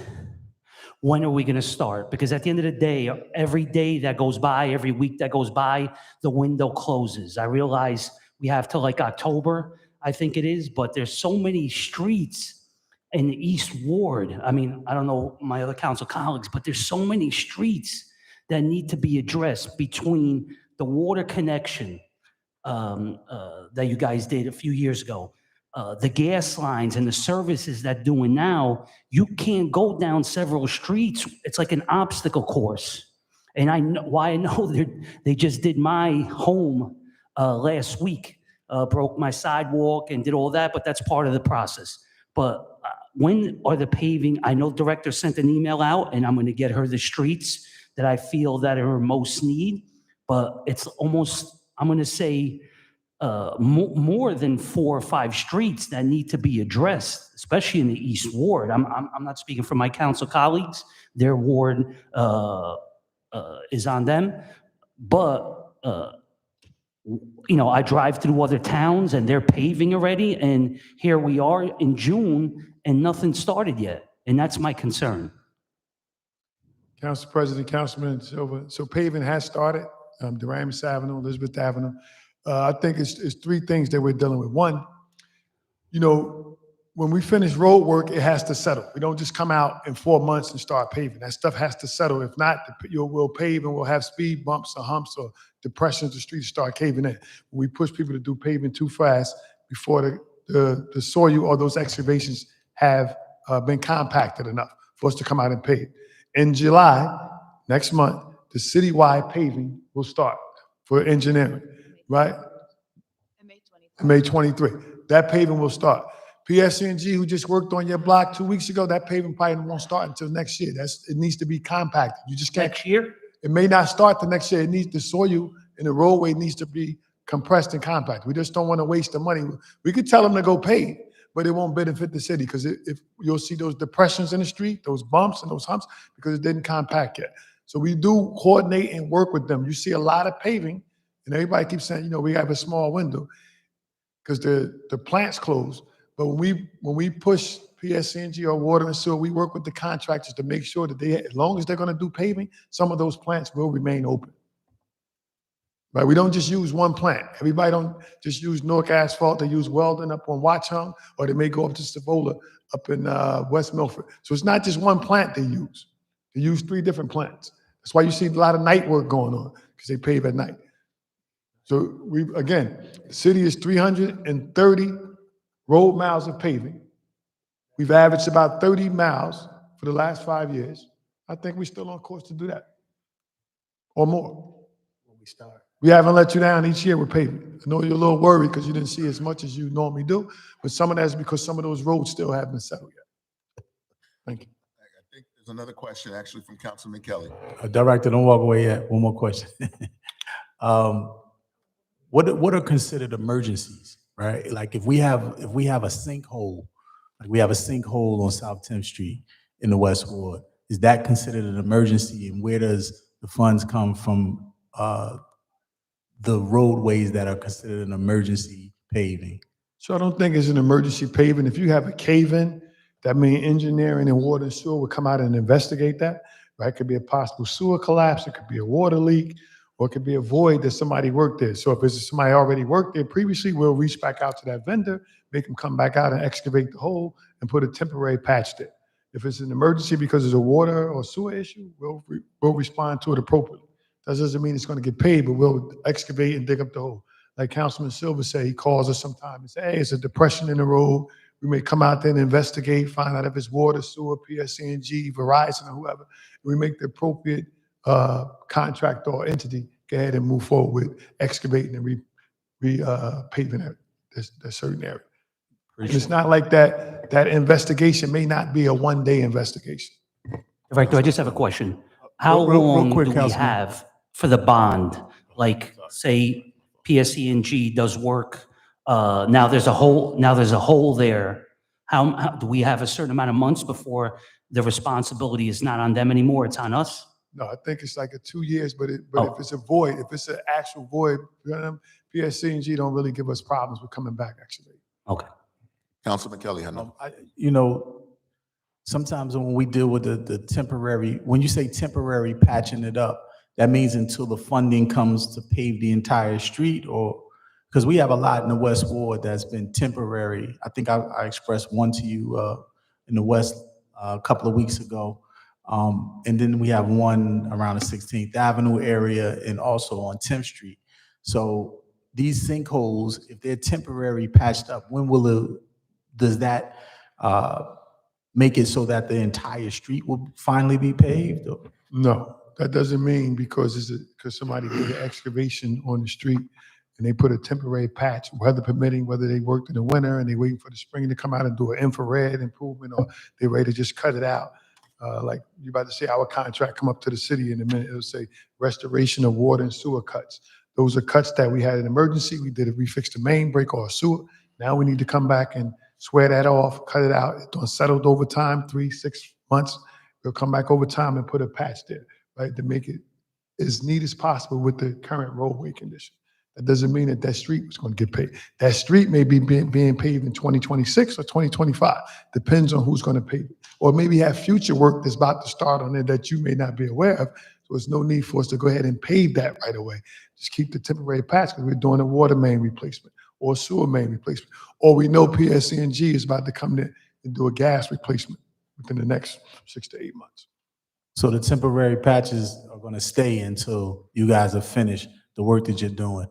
when are we going to start? Because at the end of the day, every day that goes by, every week that goes by, the window closes. I realize we have till like October, I think it is, but there's so many streets in the East Ward. I mean, I don't know my other council colleagues, but there's so many streets that need to be addressed between the water connection that you guys did a few years ago, the gas lines and the services that doing now. You can't go down several streets. It's like an obstacle course. And I know why. I know they just did my home last week, broke my sidewalk and did all that, but that's part of the process. But when are the paving? I know director sent an email out, and I'm going to get her the streets that I feel that are most need, but it's almost, I'm going to say, more than 4 or 5 streets that need to be addressed, especially in the East Ward. I'm not speaking for my council colleagues. Their ward is on them. But, I drive through other towns and they're paving already. And here we are in June and nothing started yet. And that's my concern. Council President, Councilman Silva. So paving has started, Ramus Avenue, Elizabeth Avenue. I think it's 3 things that we're dealing with. One, when we finish road work, it has to settle. We don't just come out in 4 months and start paving. That stuff has to settle. If not, we'll pave and we'll have speed bumps or humps or depressions. The streets start caving in. We push people to do paving too fast before the soil or those excavations have been compacted enough for us to come out and pave. In July, next month, the citywide paving will start for engineering, right? May 23. That paving will start. PSCNG, who just worked on your block 2 weeks ago, that paving probably won't start until next year. It needs to be compacted. You just can't. Next year? It may not start the next year. It needs, the soil in the roadway needs to be compressed and compacted. We just don't want to waste the money. We could tell them to go pave, but it won't benefit the city because if you'll see those depressions in the street, those bumps and those humps, because it didn't compact yet. So we do coordinate and work with them. You see a lot of paving, and everybody keeps saying, we have a small window because the plant's closed. But when we push PSCNG or water and sewer, we work with the contractors to make sure that as long as they're going to do paving, some of those plants will remain open. Right? We don't just use one plant. Everybody don't just use Newark Asphalt. They use Weldon up on Watchung, or they may go up to Savola up in West Milford. So it's not just one plant they use. They use 3 different plants. That's why you see a lot of night work going on, because they pave at night. So the city is 330 road miles of paving. We've averaged about 30 miles for the last 5 years. I think we're still on course to do that or more. When we start. We haven't let you down each year with paving. I know you're a little worried because you didn't see as much as you normally do, but some of that's because some of those roads still haven't been settled yet. Thank you. I think there's another question actually from Councilman Kelly. Director, don't walk away yet. One more question. What are considered emergencies, right? Like if we have a sinkhole, like we have a sinkhole on South 10th Street in the West Ward, is that considered an emergency? And where does the funds come from? The roadways that are considered an emergency paving? So I don't think it's an emergency paving. If you have a cave-in, that means engineering and water and sewer will come out and investigate that, right? It could be a possible sewer collapse, it could be a water leak, or it could be a void that somebody worked there. So if it's somebody already worked there previously, we'll reach back out to that vendor, make them come back out and excavate the hole and put a temporary patch there. If it's an emergency because there's a water or sewer issue, we'll respond to it appropriately. That doesn't mean it's going to get paid, but we'll excavate and dig up the hole. Like Councilman Silver said, he calls us sometime and say, hey, it's a depression in the road. We may come out there and investigate, find out if it's water, sewer, PSC&G, Verizon, or whoever. We make the appropriate contractor or entity go ahead and move forward with excavating and paving that certain area. And it's not like that investigation may not be a one-day investigation. Director, I just have a question. How Real long quick, do we Councilman. have for the bond? Like, say, PSE&G does work, now there's a hole there. How do we have a certain amount of months before the responsibility is not on them anymore, it's on us? No, I think it's like a 2 years, but if Oh. it's a void, if it's an actual void, PSC&G don't really give us problems with coming back, actually. Okay. Councilman Kelly, I know. You know, sometimes when we deal with the temporary, when you say temporary patching it up, that means until the funding comes to pave the entire street, or, because we have a lot in the West Ward that's been temporary. I think I expressed one to you in the West a couple of weeks ago. And then we have one around the 16th Avenue area and also on 10th Street. So these sinkholes, if they're temporary patched up, does that make it so that the entire street will finally be paved? Or? No, that doesn't mean because somebody did an excavation on the street and they put a temporary patch, weather permitting, whether they worked in the winter and they waiting for the spring to come out and do an infrared improvement, or they ready to just cut it out. Like you're about to say, our contract come up to the city in a minute, it'll say restoration of water and sewer cuts. Those are cuts that we had an emergency. We fixed the main break or sewer. Now we need to come back and swear that off, cut it out. It's settled over time, 3-6 months. We'll come back over time and put a patch there, right, to make it as neat as possible with the current roadway condition. That doesn't mean that street was going to get paid. That street may be being paved in 2026 or 2025. Depends on who's going to pave it. Or maybe have future work that's about to start on it that you may not be aware of. So there's no need for us to go ahead and pave that right away. Just keep the temporary patch because we're doing a water main replacement or sewer main replacement. Or we know PSC&G is about to come in and do a gas replacement within the next 6 to 8 months. So the temporary patches are going to stay until you guys have finished the work that you're doing.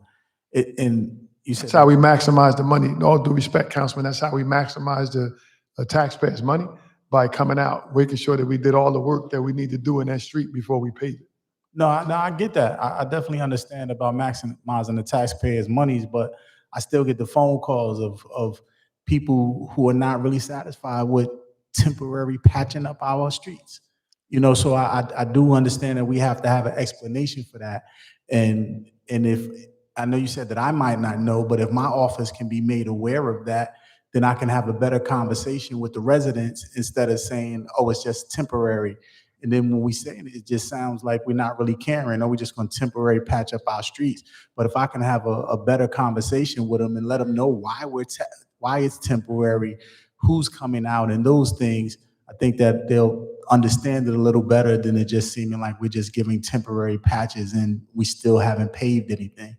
And you said that's how we maximize the money. In all due respect, Councilman, that's how we maximize the taxpayers' money, by coming out, making sure that we did all the work that we need to do in that street before we pave it. No, I get that. I definitely understand about maximizing the taxpayers' monies, but I still get the phone calls of people who are not really satisfied with temporary patching up our streets. You know, so I do understand that we have to have an explanation for that. And if, I know you said that I might not know, but if my office can be made aware of that, then I can have a better conversation with the residents instead of saying, oh, it's just temporary. And then when we say it, it just sounds like we're not really caring, or we're just going to temporarily patch up our streets. But if I can have a better conversation with them and let them know why it's temporary, who's coming out, and those things, I think that they'll understand it a little better than it just seeming like we're just giving temporary patches and we still haven't paved anything.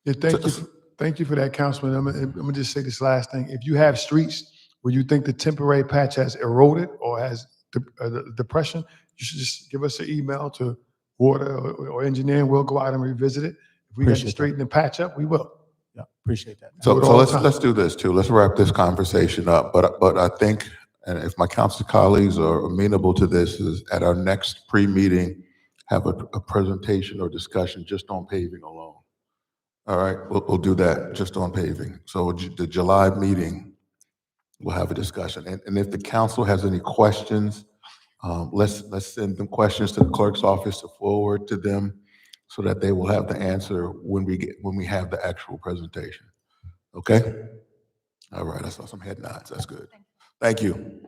Yeah, thank you for that, Councilman. I'm gonna just say this last thing. If you have streets where you think the temporary patch has eroded or has depression, you should just give us an email to water or engineering. We'll go out and revisit it. If we got to straighten the patch up, we will. Yeah, appreciate that. So let's do this too. Let's wrap this conversation up. But I think, and if my council colleagues are amenable to this, is at our next pre-meeting, have a presentation or discussion just on paving alone. All right, we'll do that just on paving. So the July meeting, we'll have a discussion. And if the council has any questions, let's send them questions to the clerk's office to forward to them so that they will have the answer when we have the actual presentation. Okay? All right, I saw some head nods. That's good. Thank you.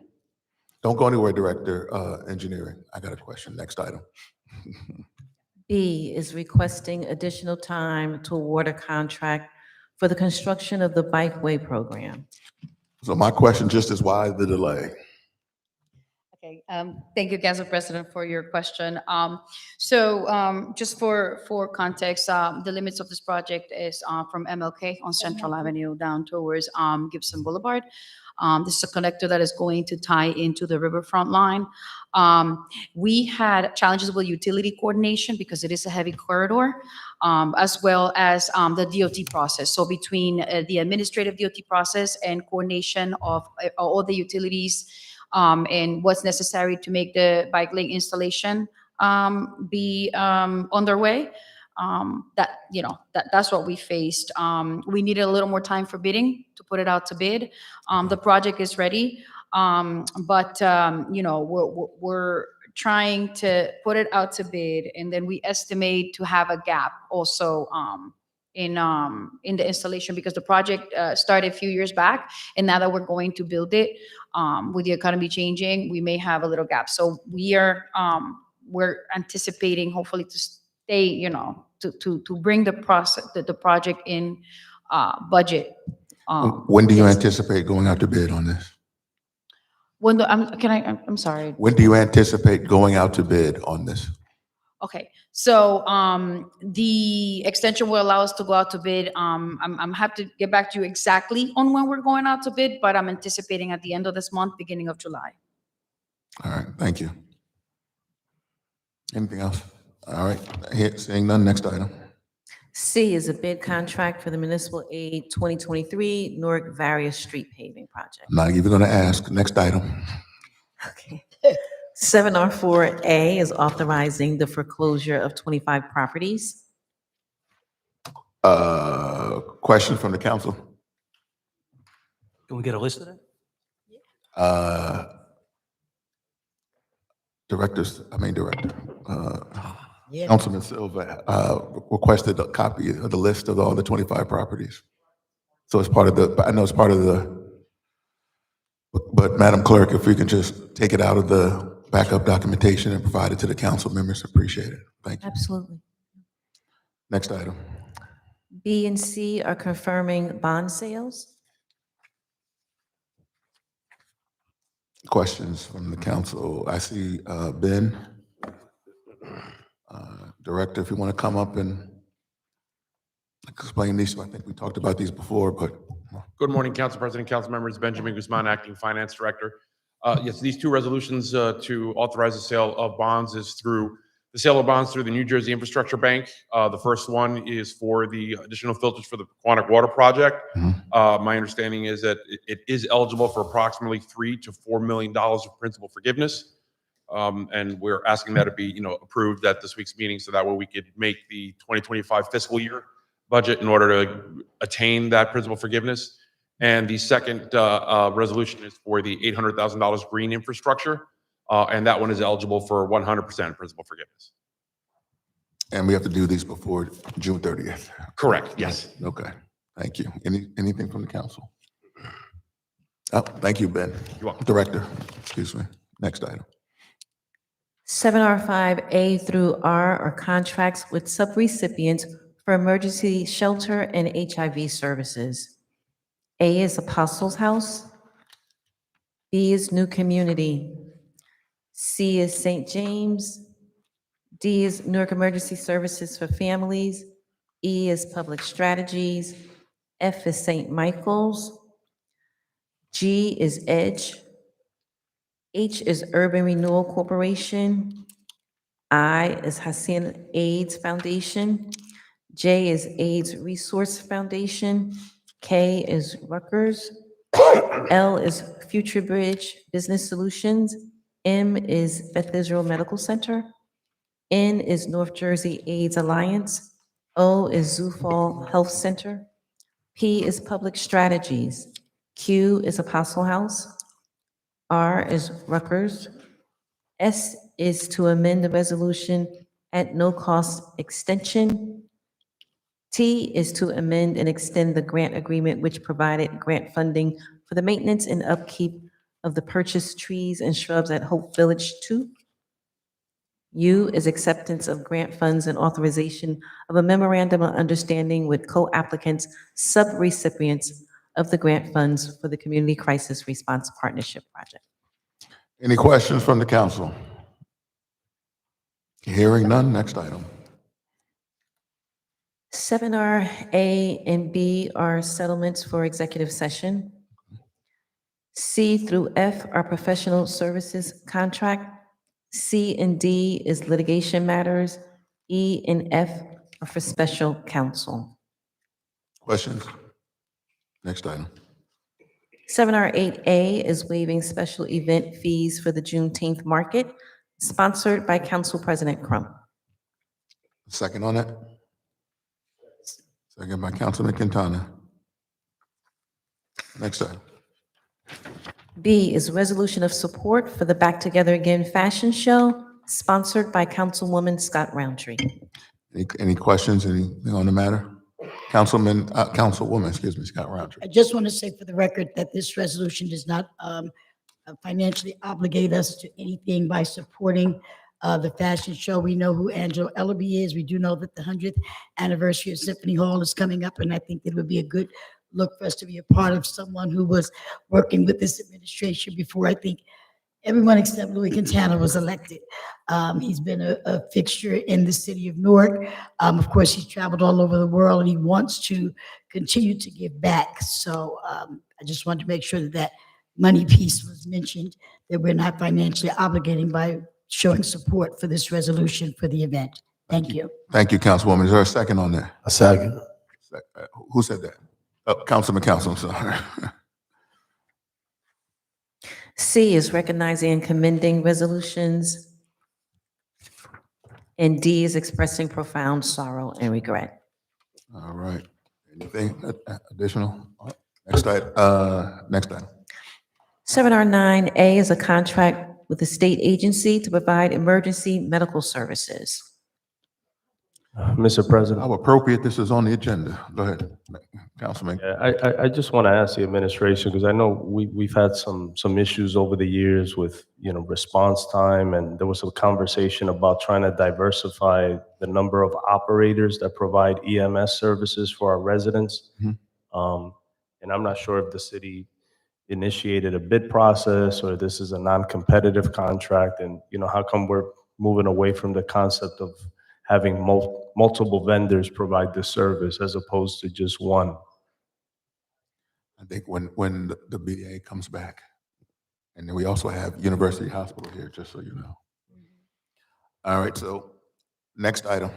Don't go anywhere, Director, Engineering. I got a question. Next item. B is requesting additional time to award a contract for the construction of the bikeway program. So my question just is, why the delay? Okay, Okay, thank you, Council President, for your question. Just for context, the limits of this project is from MLK on Central Avenue down towards Gibson Boulevard. This is a connector that is going to tie into the riverfront line. We had challenges with utility coordination because it is a heavy corridor, as well as the DOT process. So between the administrative DOT process and coordination of all the utilities, and what's necessary to make the bike lane installation be underway. That's what we faced. We needed a little more time for bidding to put it out to bid. The project is ready, but we're trying to put it out to bid, and then we estimate to have a gap also in the installation, because the project started a few years back, and now that we're going to build it, with the economy changing, we may have a little gap. So we're anticipating hopefully to stay, to bring the project in budget. When do you yes. anticipate going out to bid on this? I'm sorry. When do you anticipate going out to bid on this? Okay, so the extension will allow us to go out to bid. I'm have to get back to you exactly on when we're going out to bid, but I'm anticipating at the end of this month, beginning of July. All right, thank you. Anything else? All right, seeing none, next item. C is a bid contract for the municipal aid 2023 Newark various street paving project. I'm not even gonna ask, next item. Okay. 7R4A is authorizing the foreclosure of 25 properties. Question from the council. Can we get a list of that? Director, Councilman Silva requested a copy of the list of all the 25 properties. So it's part of the, I know it's part of the, but Madam Clerk, if we can just take it out of the backup documentation and provide it to the council members, appreciate it. Thank you. Absolutely. Next item. B and C are confirming bond sales. Questions from the council? I see Ben. Director, if you want to come up and explain these. I think we talked about these before, but. Good morning, Council President, council members. Benjamin Guzman, Acting Finance Director. Yes, these two resolutions to authorize the sale of bonds is through the sale of bonds through the New Jersey Infrastructure Bank. The first one is for the additional filters for the Quantic Water Project. My understanding is that it is eligible for approximately $3 to $4 million of principal forgiveness. And we're asking that to be, approved at this week's meeting, so that way we could make the 2025 fiscal year budget in order to attain that principal forgiveness. And the second resolution is for the $800,000 green infrastructure, and that one is eligible for 100% principal forgiveness. And we have to do these before June 30th. Correct. Yes. Okay. Thank you. Anything from the council? Oh, thank you, Ben. You're welcome. Director, excuse me. Next item. 7R5A through R are contracts with subrecipients for emergency shelter and HIV services. A is Apostles House. B is New Community. C is St. James. D is Newark Emergency Services for Families. E is Public Strategies. F is St. Michael's. G is Edge. H is Urban Renewal Corporation. I is Hassan AIDS Foundation. J is AIDS Resource Foundation. K is Rutgers. L is Future Bridge Business Solutions. M is Beth Israel Medical Center. N is North Jersey AIDS Alliance. O is Zufall Health Center. P is Public Strategies. Q is Apostle House. R is Rutgers. S is to amend the resolution at no cost extension. T is to amend and extend the grant agreement which provided grant funding for the maintenance and upkeep of the purchased trees and shrubs at Hope Village 2. U is acceptance of grant funds and authorization of a memorandum of understanding with co-applicants, subrecipients of the grant funds for the Community Crisis Response Partnership Project. Any questions from the council? Hearing none, next item. 7R, A, and B are settlements for executive session. C through F are professional services contract. C and D is litigation matters. E and F are for special counsel. Questions? Next item. 7R8A is waiving special event fees for the Juneteenth market, sponsored by Council President Crump. Second on that? Second by Councilman Quintana. Next item. B is resolution of support for the Back Together Again fashion show, sponsored by Councilwoman Scott Roundtree. Any questions, anything on the matter? Councilwoman, excuse me, Scott Roundtree. I just want to say for the record that this resolution does not financially obligate us to anything by supporting the fashion show. We know who Angela Ellaby is. We do know that the 100th anniversary of Symphony Hall is coming up, and I think it would be a good look for us to be a part of someone who was working with this administration before, I think, everyone except Louis Quintana was elected. He's been a fixture in the city of Newark. Of course, he's traveled all over the world and he wants to continue to give back. So I just wanted to make sure that that money piece was mentioned, that we're not financially obligating by showing support for this resolution for the event. Thank you. Thank you, Councilwoman. Is there a second on that? A second. Who said that? Councilman Council, I'm sorry. C is recognizing and commending resolutions. And D is expressing profound sorrow and regret. All right. Anything additional? Next item. Next item. 7R9A is a contract with a state agency to provide emergency medical services. Mr. President. How appropriate this is on the agenda. Go ahead, Councilman. Yeah, I just want to ask the administration, because I know we've had some issues over the years with, response time, and there was a conversation about trying to diversify the number of operators that provide EMS services for our residents. And I'm not sure if the city initiated a bid process or this is a non-competitive contract, and, how come we're moving away from the concept of having multiple vendors provide this service as opposed to just one? I think when the BA comes back, and then we also have University Hospital here, just so you know. All right, so next item.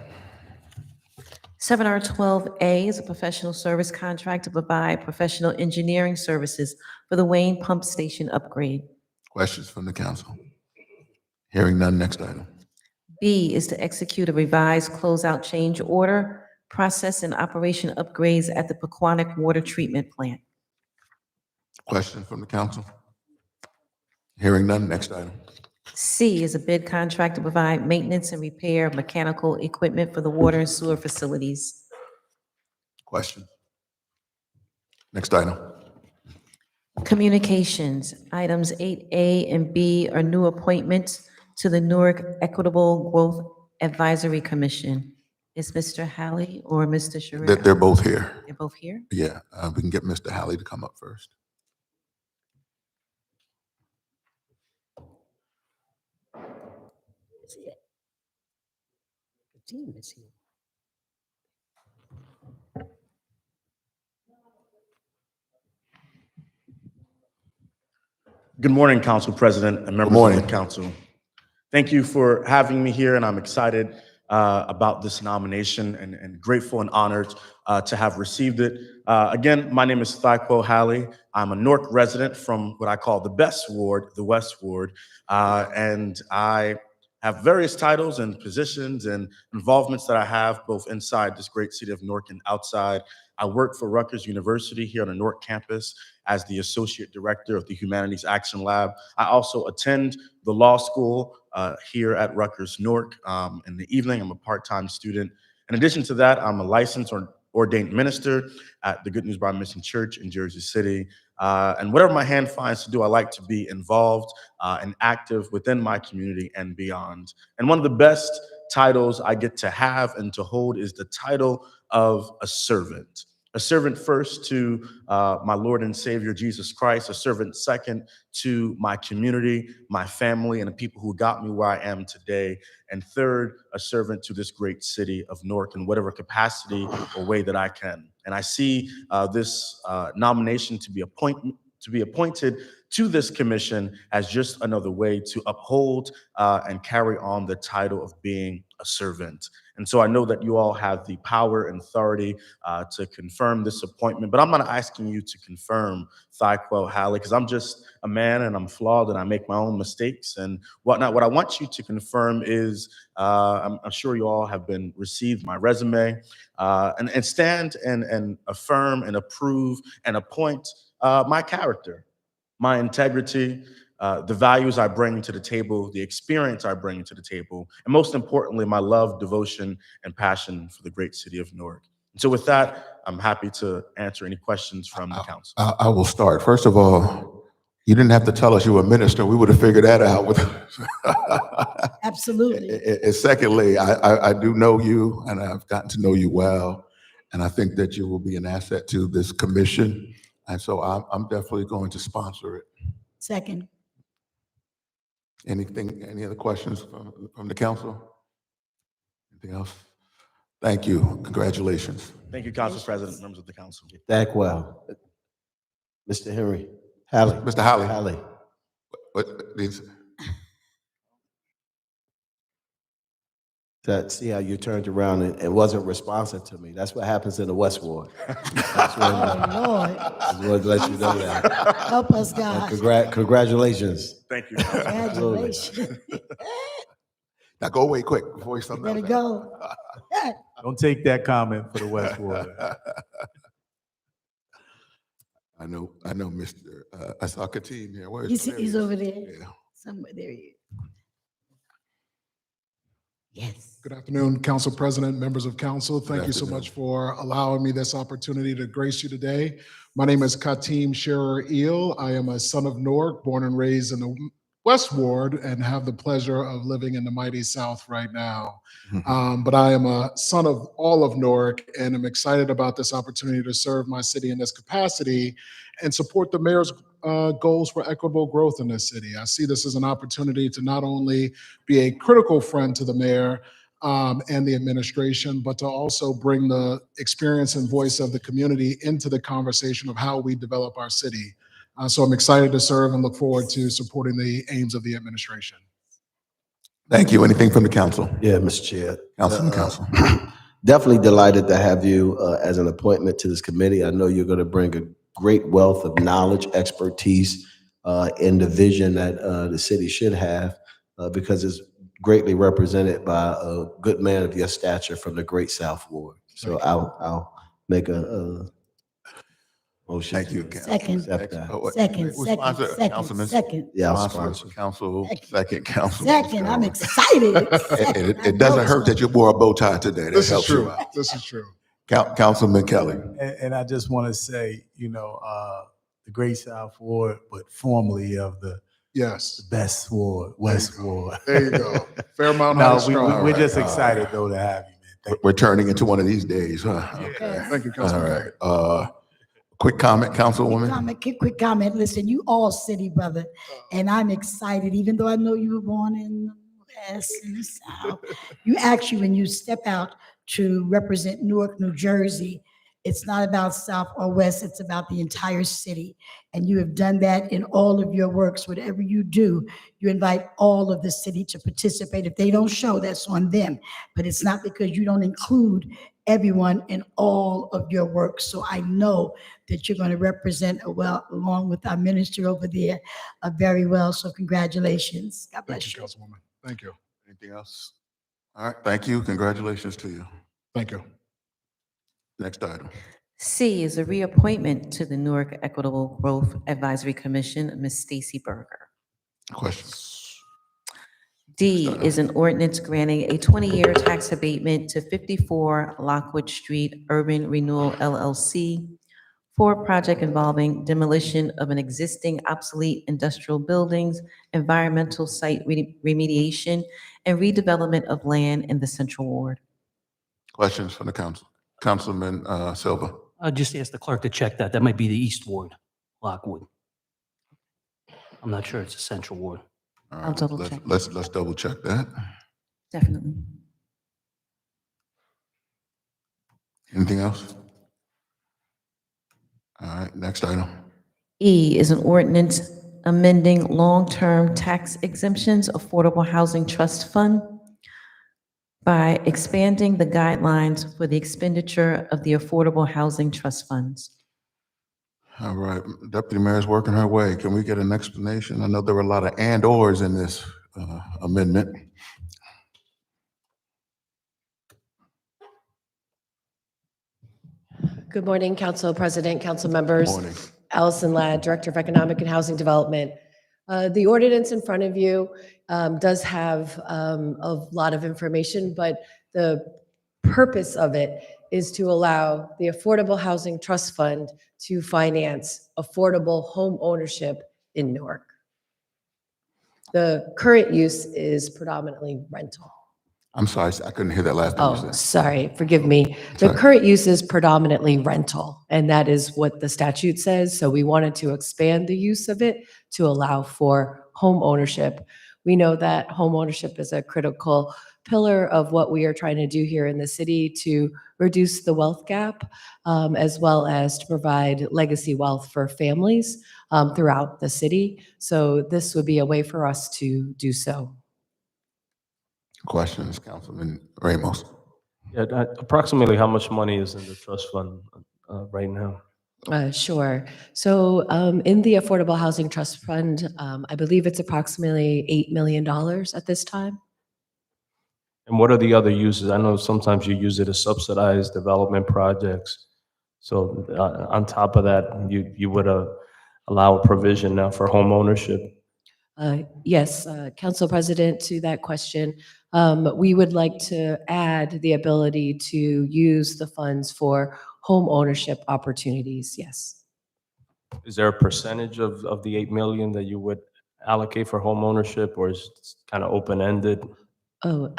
7R12A is a professional service contract to provide professional engineering services for the Wayne Pump Station upgrade. Questions from the council? Hearing none, next item. B is to execute a revised closeout change order, process and operation upgrades at the Pequannock Water Treatment Plant. Questions from the council? Hearing none, next item. C is a bid contract to provide maintenance and repair of mechanical equipment for the water and sewer facilities. Question. Next item. Communications, items 8A and B are new appointments to the Newark Equitable Growth Advisory Commission. Is Mr. Halley or Mr. Sharif? They're both here. They're both here? Yeah, we can get Mr. Halley to come up first. The team is here. Good morning, Council President and members of the council. Thank you for having me here, and I'm excited about this nomination and grateful and honored to have received it. Again, my name is Thaiko Halley. I'm a Newark resident from what I call the best ward, the West Ward, and I have various titles and positions and involvements that I have both inside this great city of Newark and outside. I work for Rutgers University here on the Newark campus as the Associate Director of the Humanities Action Lab. I also attend the law school here at Rutgers Newark. In the evening, I'm a part-time student. In addition to that, I'm a licensed or ordained minister at the Good News Bar Mission Church in Jersey City. And whatever my hand finds to do, I like to be involved and active within my community and beyond. And one of the best titles I get to have and to hold is the title of a servant. A servant first to my Lord and Savior, Jesus Christ. A servant second to my community, my family, and the people who got me where I am today. And third, a servant to this great city of Newark in whatever capacity or way that I can. And I see this nomination to be appointed to this commission as just another way to uphold and carry on the title of being a servant. And so I know that you all have the power and authority to confirm this appointment, but I'm not asking you to confirm Thyquel Halley, because I'm just a man and I'm flawed and I make my own mistakes and whatnot. What I want you to confirm is, I'm sure you all have been received my resume, and stand and affirm and approve and appoint my character, my integrity, the values I bring to the table, the experience I bring to the table, and most importantly, my love, devotion, and passion for the great city of Newark. And so with that, I'm happy to answer any questions from the council. I will start. First of all, you didn't have to tell us you were a minister. We would have figured that out. Absolutely. And secondly, I do know you, and I've gotten to know you well, and I think that you will be an asset to this commission. And so I'm definitely going to sponsor it. Second. Any other questions from the council? Anything else? Thank you. Congratulations. Thank you, Council President, members of the council. Thankwell. Mr. Henry. Halley. Mr. Halley. Halley. See how you turned around and wasn't responsive to me. That's what happens in the West Ward. That's what, Lord. I just wanted to let you know that. Help us, God. Congratulations. Thank you. Congratulations. Now go away quick before you something Better else go. Don't take that comment for the West Ward. I know, Mr. I saw Katim here. Where is He's over there. Yeah. Somewhere there he is. Yes. Good afternoon, Council President, members of council. Thank you so much for allowing me this opportunity to grace you today. My name is Katim Shearer Eel. I am a son of Newark, born and raised in the West Ward, and have the pleasure of living in the mighty South right now. But I am a son of all of Newark, and I'm excited about this opportunity to serve my city in this capacity and support the mayor's goals for equitable growth in this city. I see this as an opportunity to not only be a critical friend to the mayor and the administration, but to also bring the experience and voice of the community into the conversation of how we develop our city. So I'm excited to serve and look forward to supporting the aims of the administration. Thank you. Anything from the council? Yeah, Mr. Chair. Council. Definitely delighted to have you as an appointment to this committee. I know you're going to bring a great wealth of knowledge, expertise, in the vision that the city should have, because it's greatly represented by a good man of your stature from the Great South Ward. So I'll make a motion. Thank you. Second. Accept that. Second. Yeah, I'll Council, sponsor. second, council. Second. I'm excited. It doesn't hurt that you wore a bow tie today. That This is helps you true. out. This is true. Councilman Kelly. And I just want to say, the Great South Ward, but formerly of the Yes. best ward, West Ward. There you go. Fairmount No, High we're Strong. just excited though to have you, man. Thank We're turning into one of these days, huh? Okay. Thank you, All Councilman. right. Quick comment, Councilwoman. Quick comment. Listen, you all city, brother, and I'm excited, even though I know you were born in the West and the South. You actually, when you step out to represent Newark, New Jersey, it's not about South or West, it's about the entire city. And you have done that in all of your works. Whatever you do, you invite all of the city to participate. If they don't show, that's on them. But it's not because you don't include everyone in all of your work. So I know that you're going to represent well, along with our minister over there, very well. So congratulations. God bless Thank you, Councilwoman. Thank you. Anything else? All right, thank you. Congratulations to you. Thank you. Next item. C is a reappointment to the Newark Equitable Growth Advisory Commission, Ms. Stacy Berger. Questions? D is an ordinance granting a 20-year tax abatement to 54 Lockwood Street Urban Renewal LLC for a project involving demolition of an existing obsolete industrial buildings, environmental site remediation, and redevelopment of land in the Central Ward. Questions from the council? Councilman Silva. I'll just ask the clerk to check that. That might be the East Ward, Lockwood. I'm not sure it's a Central Ward. All I'll right, double check. let's double check that. Definitely. Anything else? All right, next item. E is an ordinance amending long-term tax exemptions affordable housing trust fund by expanding the guidelines for the expenditure of the affordable housing trust funds. All right, Deputy Mayor's working her way. Can we get an explanation? I know there were a lot of and/ors in this amendment. Good morning, Council President, council members. Morning. Allison Ladd, Director of Economic and Housing Development. The ordinance in front of you does have a lot of information, but the purpose of it is to allow the Affordable Housing Trust Fund to finance affordable home ownership in Newark. The current use is predominantly rental. I'm sorry, I couldn't hear that last thing you Oh, said. sorry, forgive me. The Sorry. current use is predominantly rental, and that is what the statute says. So we wanted to expand the use of it to allow for home ownership. We know that home ownership is a critical pillar of what we are trying to do here in the city to reduce the wealth gap, as well as to provide legacy wealth for families throughout the city. So this would be a way for us to do so. Questions, Councilman Ramos? Yeah, approximately how much money is in the trust fund right now? Sure. So in the Affordable Housing Trust Fund, I believe it's approximately $8 million at this time. And what are the other uses? I know sometimes you use it to subsidize development projects. So on top of that, you would allow a provision now for home ownership. Yes, Council President, to that question, we would like to add the ability to use the funds for home ownership opportunities, yes. Is there a percentage of the 8 million that you would allocate for home ownership, or is it kind of open-ended? Oh,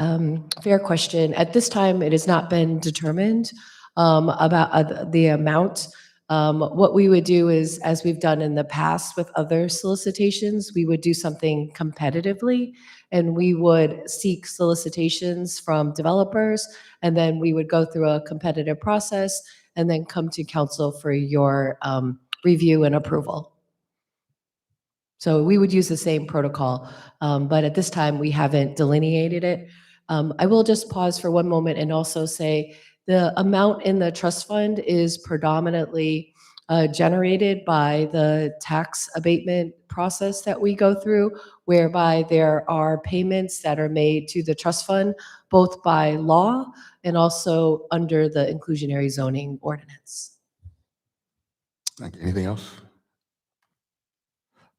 fair question. At this time, it has not been determined about the amount. What we would do is, as we've done in the past with other solicitations, we would do something competitively, and we would seek solicitations from developers, and then we would go through a competitive process and then come to council for your review and approval. So we would use the same protocol, but at this time, we haven't delineated it. I will just pause for one moment and also say the amount in the trust fund is predominantly generated by the tax abatement process that we go through, whereby there are payments that are made to the trust fund, both by law and also under the inclusionary zoning ordinance. Thank you. Anything else?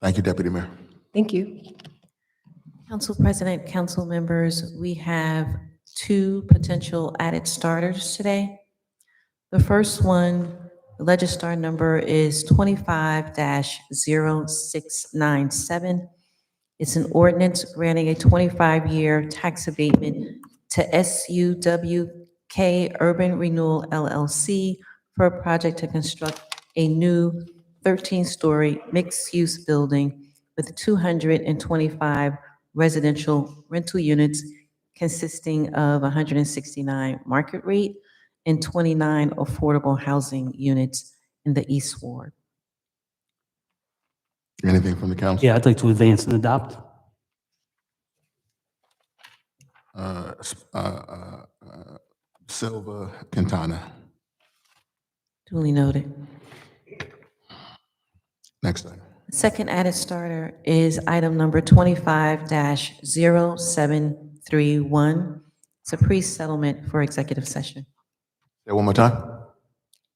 Thank you, Deputy Mayor. Thank you. Council President, council members, we have two potential added starters today. The first one, the Legistar number is 25-0697. It's an ordinance granting a 25-year tax abatement to SUWK Urban Renewal LLC for a project to construct a new 13-story mixed-use building with 225 residential rental units consisting of 169 market rate and 29 affordable housing units in the East Ward. Anything from the council? Yeah, I'd like to advance and adopt. Silva Quintana. Duly noted. Next item. Second added starter is item number 25-0731. It's a pre-settlement for executive session. Say it one more time.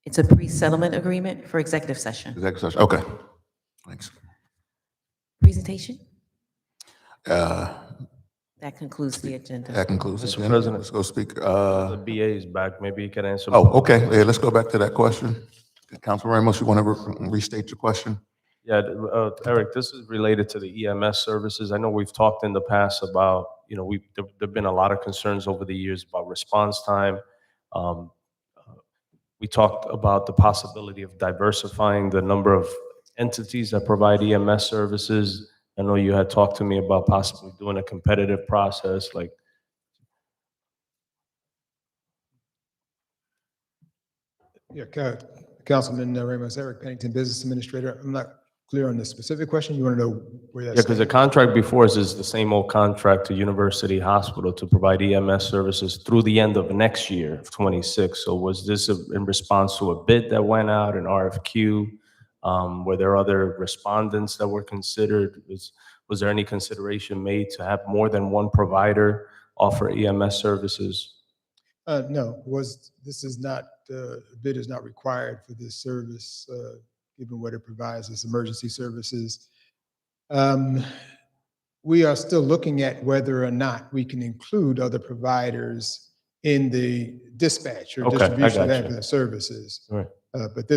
It's a pre-settlement agreement for executive session. Executive session. Okay. Thanks. Presentation? That concludes the agenda. That concludes the Mr. agenda. President. Let's go speak. The BA is back. Maybe he can answer. Oh, okay. Yeah, let's go back to that question. Councilman Ramos, you want to restate your question? Yeah, Eric, this is related to the EMS services. I know we've talked in the past about, there've been a lot of concerns over the years about response time. We talked about the possibility of diversifying the number of entities that provide EMS services. I know you had talked to me about possibly doing a competitive process, like, Yeah, Councilman Ramos, Eric Pennington, Business Administrator. I'm not clear on the specific question. You want to know where that's? yeah, because the contract before us is the same old contract to University Hospital to provide EMS services through the end of next year of 26. So was this in response to a bid that went out, an RFQ? Were there other respondents that were considered? Was there any consideration made to have more than one provider offer EMS services? No, this is not, bid is not required for this service, given what it provides as emergency services. We are still looking at whether or not we can include other providers in the dispatch or Okay, I distribution of got you. ambulance services. Right. But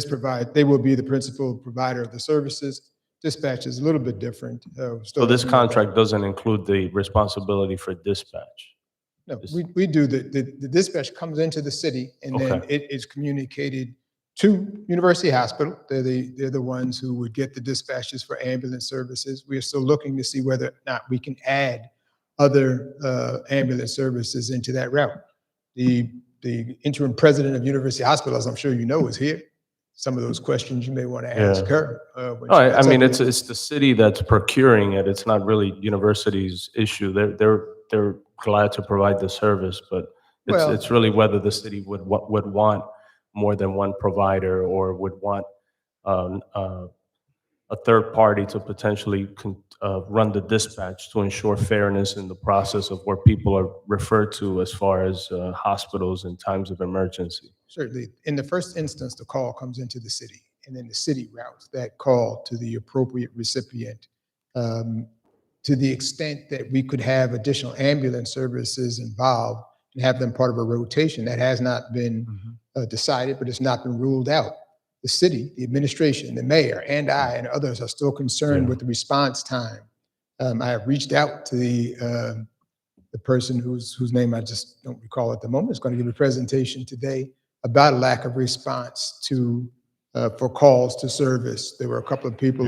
they will be the principal provider of the services. Dispatch is a little bit different. So this contract doesn't include the responsibility for dispatch? No, we do, the dispatch comes into the city and then Okay. it is communicated to University Hospital. They're the ones who would get the dispatches for ambulance services. We are still looking to see whether or not we can add other ambulance services into that route. The interim president of University Hospital, as I'm sure you know, is here. Some of those questions you may want to ask Yeah. her. when No, she I gets mean, up it's the city that's procuring it. It's not really university's issue. They're glad to provide the service, but Well- it's really whether the city would want more than one provider or would want a third party to potentially run the dispatch to ensure fairness in the process of where people are referred to as far as hospitals in times of emergency. Certainly. In the first instance, the call comes into the city, and then the city routes that call to the appropriate recipient. To the extent that we could have additional ambulance services involved and have them part of a rotation, that has not been decided, but it's not been ruled out. The city, the administration, the mayor, and I and others are still concerned with the response time. I have reached out to the person whose name I just don't recall at the moment, is going to give a presentation today about a lack of response to for calls to service. There were a couple of people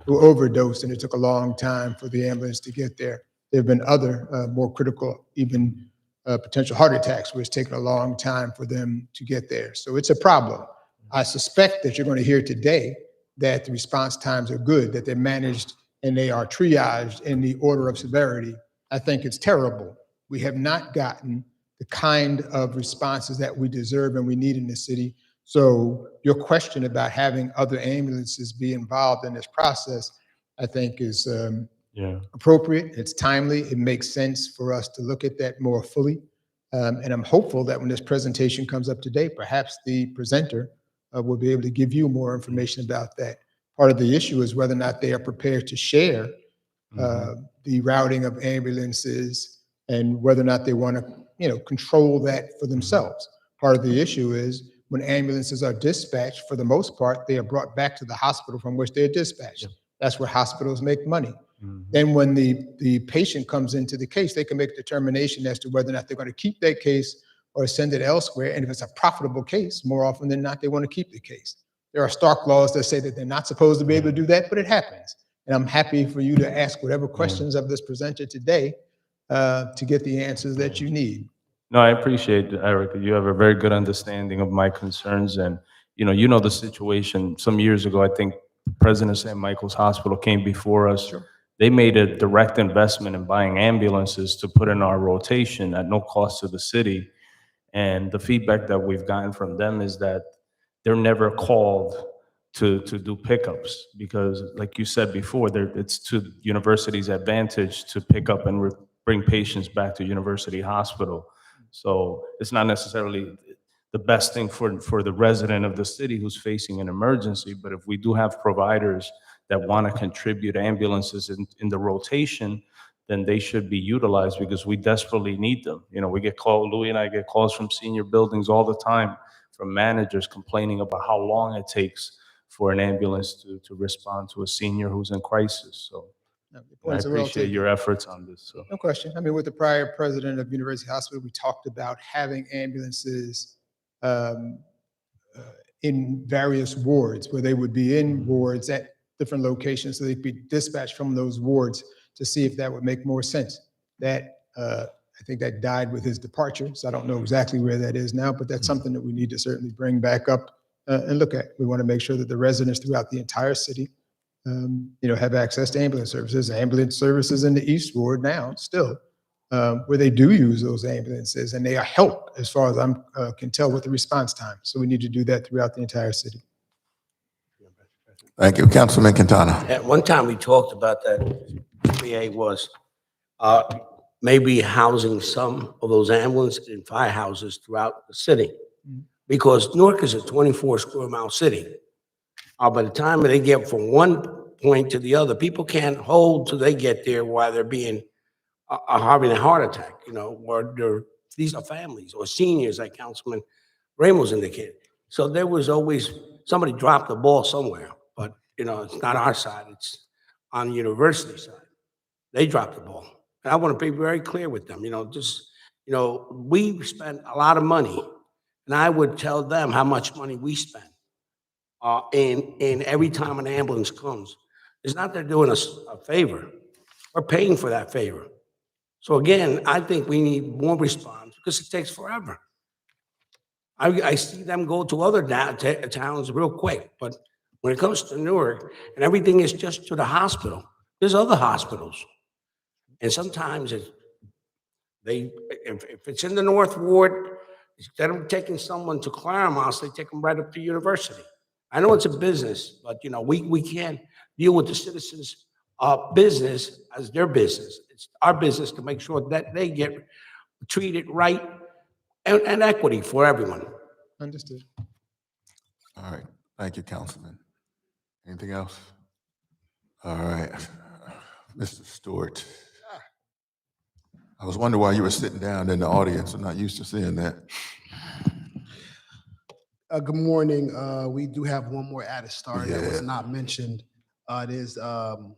who overdosed, and it took a long time for the ambulance to get there. There have been other more critical, even potential heart attacks, where it's taken a long time for them to get there. So it's a problem. I suspect that you're going to hear today that the response times are good, that they're managed and they are triaged in the order of severity. I think it's terrible. We have not gotten the kind of responses that we deserve and we need in the city. So your question about having other ambulances be involved in this process, I think is appropriate. It's timely. It makes sense for us to look at that more fully. And I'm hopeful that when this presentation comes up today, perhaps the presenter will be able to give you more information about that. Part of the issue is whether or not they are prepared to share the routing of ambulances and whether or not they want to, control that for themselves. Part of the issue is when ambulances are dispatched, for the most part, they are brought back to the hospital from which they're dispatched. That's where hospitals make money. Then when the patient comes into the case, they can make a determination as to whether or not they're going to keep that case or send it elsewhere. And if it's a profitable case, more often than not, they want to keep the case. There are stark laws that say that they're not supposed to be able to do that, but it happens. And I'm happy for you to ask whatever questions of this presenter today to get the answers that you need. No, I appreciate it, Eric. You have a very good understanding of my concerns, and you know the situation. Some years ago, I think President St. Michael's Hospital came before us. Sure. They made a direct investment in buying ambulances to put in our rotation at no cost to the city. And the feedback that we've gotten from them is that they're never called to do pickups because, like you said before, it's to university's advantage to pick up and bring patients back to University Hospital. So it's not necessarily the best thing for the resident of the city who's facing an emergency. But if we do have providers that want to contribute ambulances in the rotation, then they should be utilized because we desperately need them. We get calls, Louis and I get calls from senior buildings all the time from managers complaining about how long it takes for an ambulance to respond to a senior who's in crisis. So No, the I points are well appreciate taken. your efforts on this. So. No question. I mean, with the prior president of University Hospital, we talked about having ambulances in various wards, where they would be in wards at different locations, so they'd be dispatched from those wards to see if that would make more sense. That, I think that died with his departure, so I don't know exactly where that is now, but that's something that we need to certainly bring back up and look at. We want to make sure that the residents throughout the entire city, have access to ambulance services. Ambulance services in the East Ward now, still, where they do use those ambulances, and they are helped, as far as I can tell, with the response time. So we need to do that throughout the entire city. Thank you. Councilman Quintana. At one time, we talked about that, PA was maybe housing some of those ambulances in firehouses throughout the city. Because Newark is a 24 square mile city. By the time they get from one point to the other, people can't hold till they get there while they're being having a heart attack, or these are families or seniors, like Councilman Ramos indicated. So there was always, somebody dropped the ball somewhere, but it's not our side, it's on the university side. They dropped the ball. And I want to be very clear with them, we spent a lot of money, and I would tell them how much money we spend. And every time an ambulance comes, it's not they're doing us a favor. We're paying for that favor. So again, I think we need more response because it takes forever. I see them go to other towns real quick, but when it comes to Newark and everything is just to the hospital, there's other hospitals. And sometimes if it's in the North Ward, instead of taking someone to Claremont, they take them right up to University. I know it's a business, but we can't deal with the citizens' business as their business. It's our business to make sure that they get treated right and equity for everyone. Understood. All right. Thank you, Councilman. Anything else? All right. Mr. Stewart. I was wondering why you were sitting down in the audience. I'm not used to seeing that. Good morning. We do have one more added star that was Yeah. not mentioned. It is the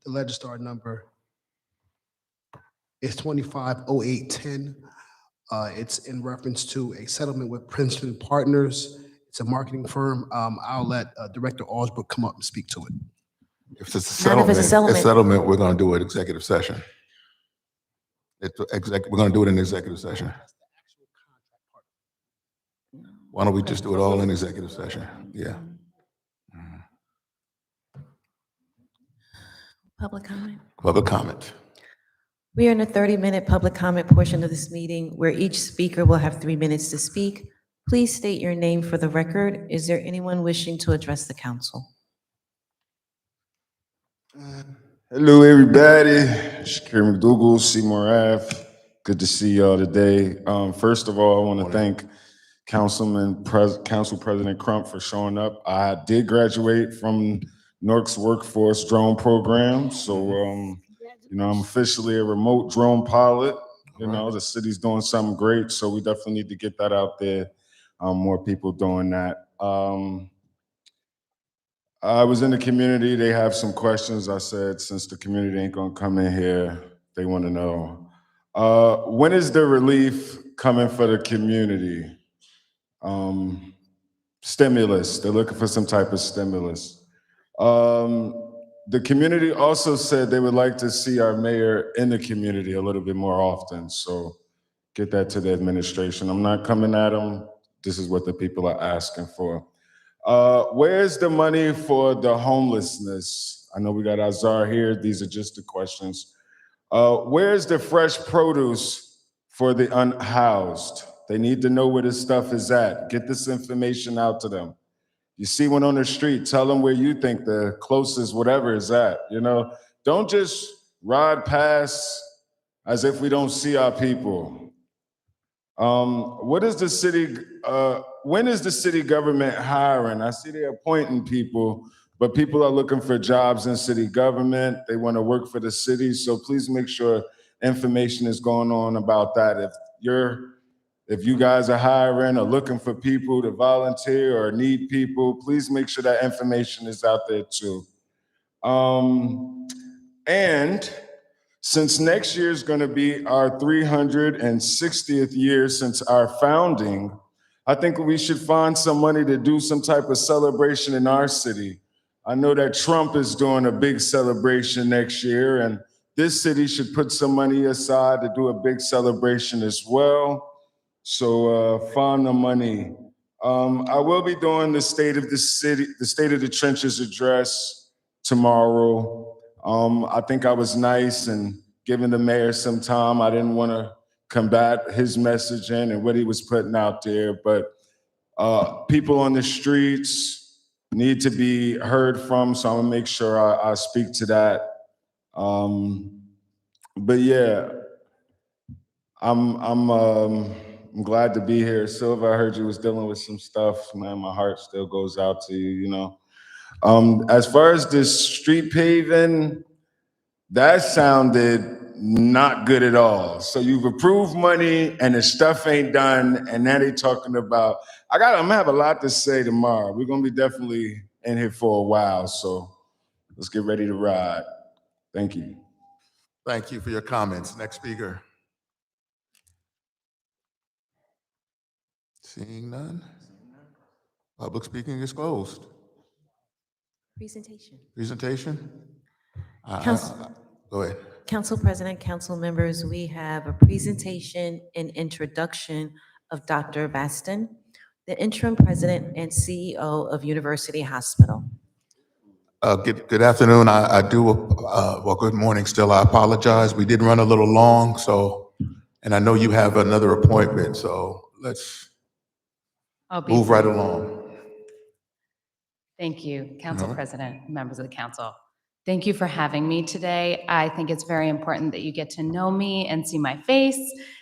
Legistar number is 250810. It's in reference to a settlement with Princeton Partners. It's a marketing firm. I'll let Director Alsbrook come up and speak to it. If it's a Not if it's a settlement, we're going to do it executive session. We're going to do it in executive session. Why don't we just do it all in executive session? Yeah. Public comment. Public comment. We are in a 30-minute public comment portion of this meeting where each speaker will have 3 minutes to speak. Please state your name for the record. Is there anyone wishing to address the council? Hello, everybody. Shakir McDougal, Seymour Ave. Good to see y'all today. First of all, I want to thank Council President Crump for showing up. I did graduate from Newark's workforce drone program, so I'm officially a remote drone pilot. The city's doing something great, so we definitely need to get that out there. More people doing that. I was in the community. They have some questions. I said, since the community ain't gonna come in here, they want to know. When is the relief coming for the community? Stimulus. They're looking for some type of stimulus. The community also said they would like to see our mayor in the community a little bit more often. So get that to the administration. I'm not coming at them. This is what the people are asking for. Where's the money for the homelessness? I know we got Azar here. These are just the questions. Where's the fresh produce for the unhoused? They need to know where this stuff is at. Get this information out to them. You see one on the street, tell them where you think the closest whatever is at. Don't just ride past as if we don't see our people. When is the city government hiring? I see they're appointing people, but people are looking for jobs in city government. They want to work for the city. So please make sure information is going on about that. If you guys are hiring or looking for people to volunteer or need people, please make sure that information is out there too. And since next year is going to be our 360th year since our founding, I think we should find some money to do some type of celebration in our city. I know that Trump is doing a big celebration next year, and this city should put some money aside to do a big celebration as well. So find the money. I will be doing the state of the city, the state of the trenches address tomorrow. I think I was nice and giving the mayor some time. I didn't want to combat his messaging and what he was putting out there, but people on the streets need to be heard from, so I'm gonna make sure I speak to that. But yeah, I'm glad to be here. Silva, I heard you was dealing with some stuff, man. My heart still goes out to you, you know. As far as this street paving, that sounded not good at all. So you've approved money and the stuff ain't done, and now they talking about, I'm gonna have a lot to say tomorrow. We're gonna be definitely in here for a while, so let's get ready to ride. Thank you. Thank you for your comments. Next speaker. Seeing none. Public speaking is closed. Presentation. Presentation? Go ahead. Council President, council members, we have a presentation and introduction of Dr. Baston, the interim president and CEO of University Hospital. Good afternoon. I do, well, good morning still. I apologize. We did run a little long, so, and I know you have another appointment, so let's move right along. Thank you, Council President, members of the council. Thank you for having me today. I think it's very important that you get to know me and see my face,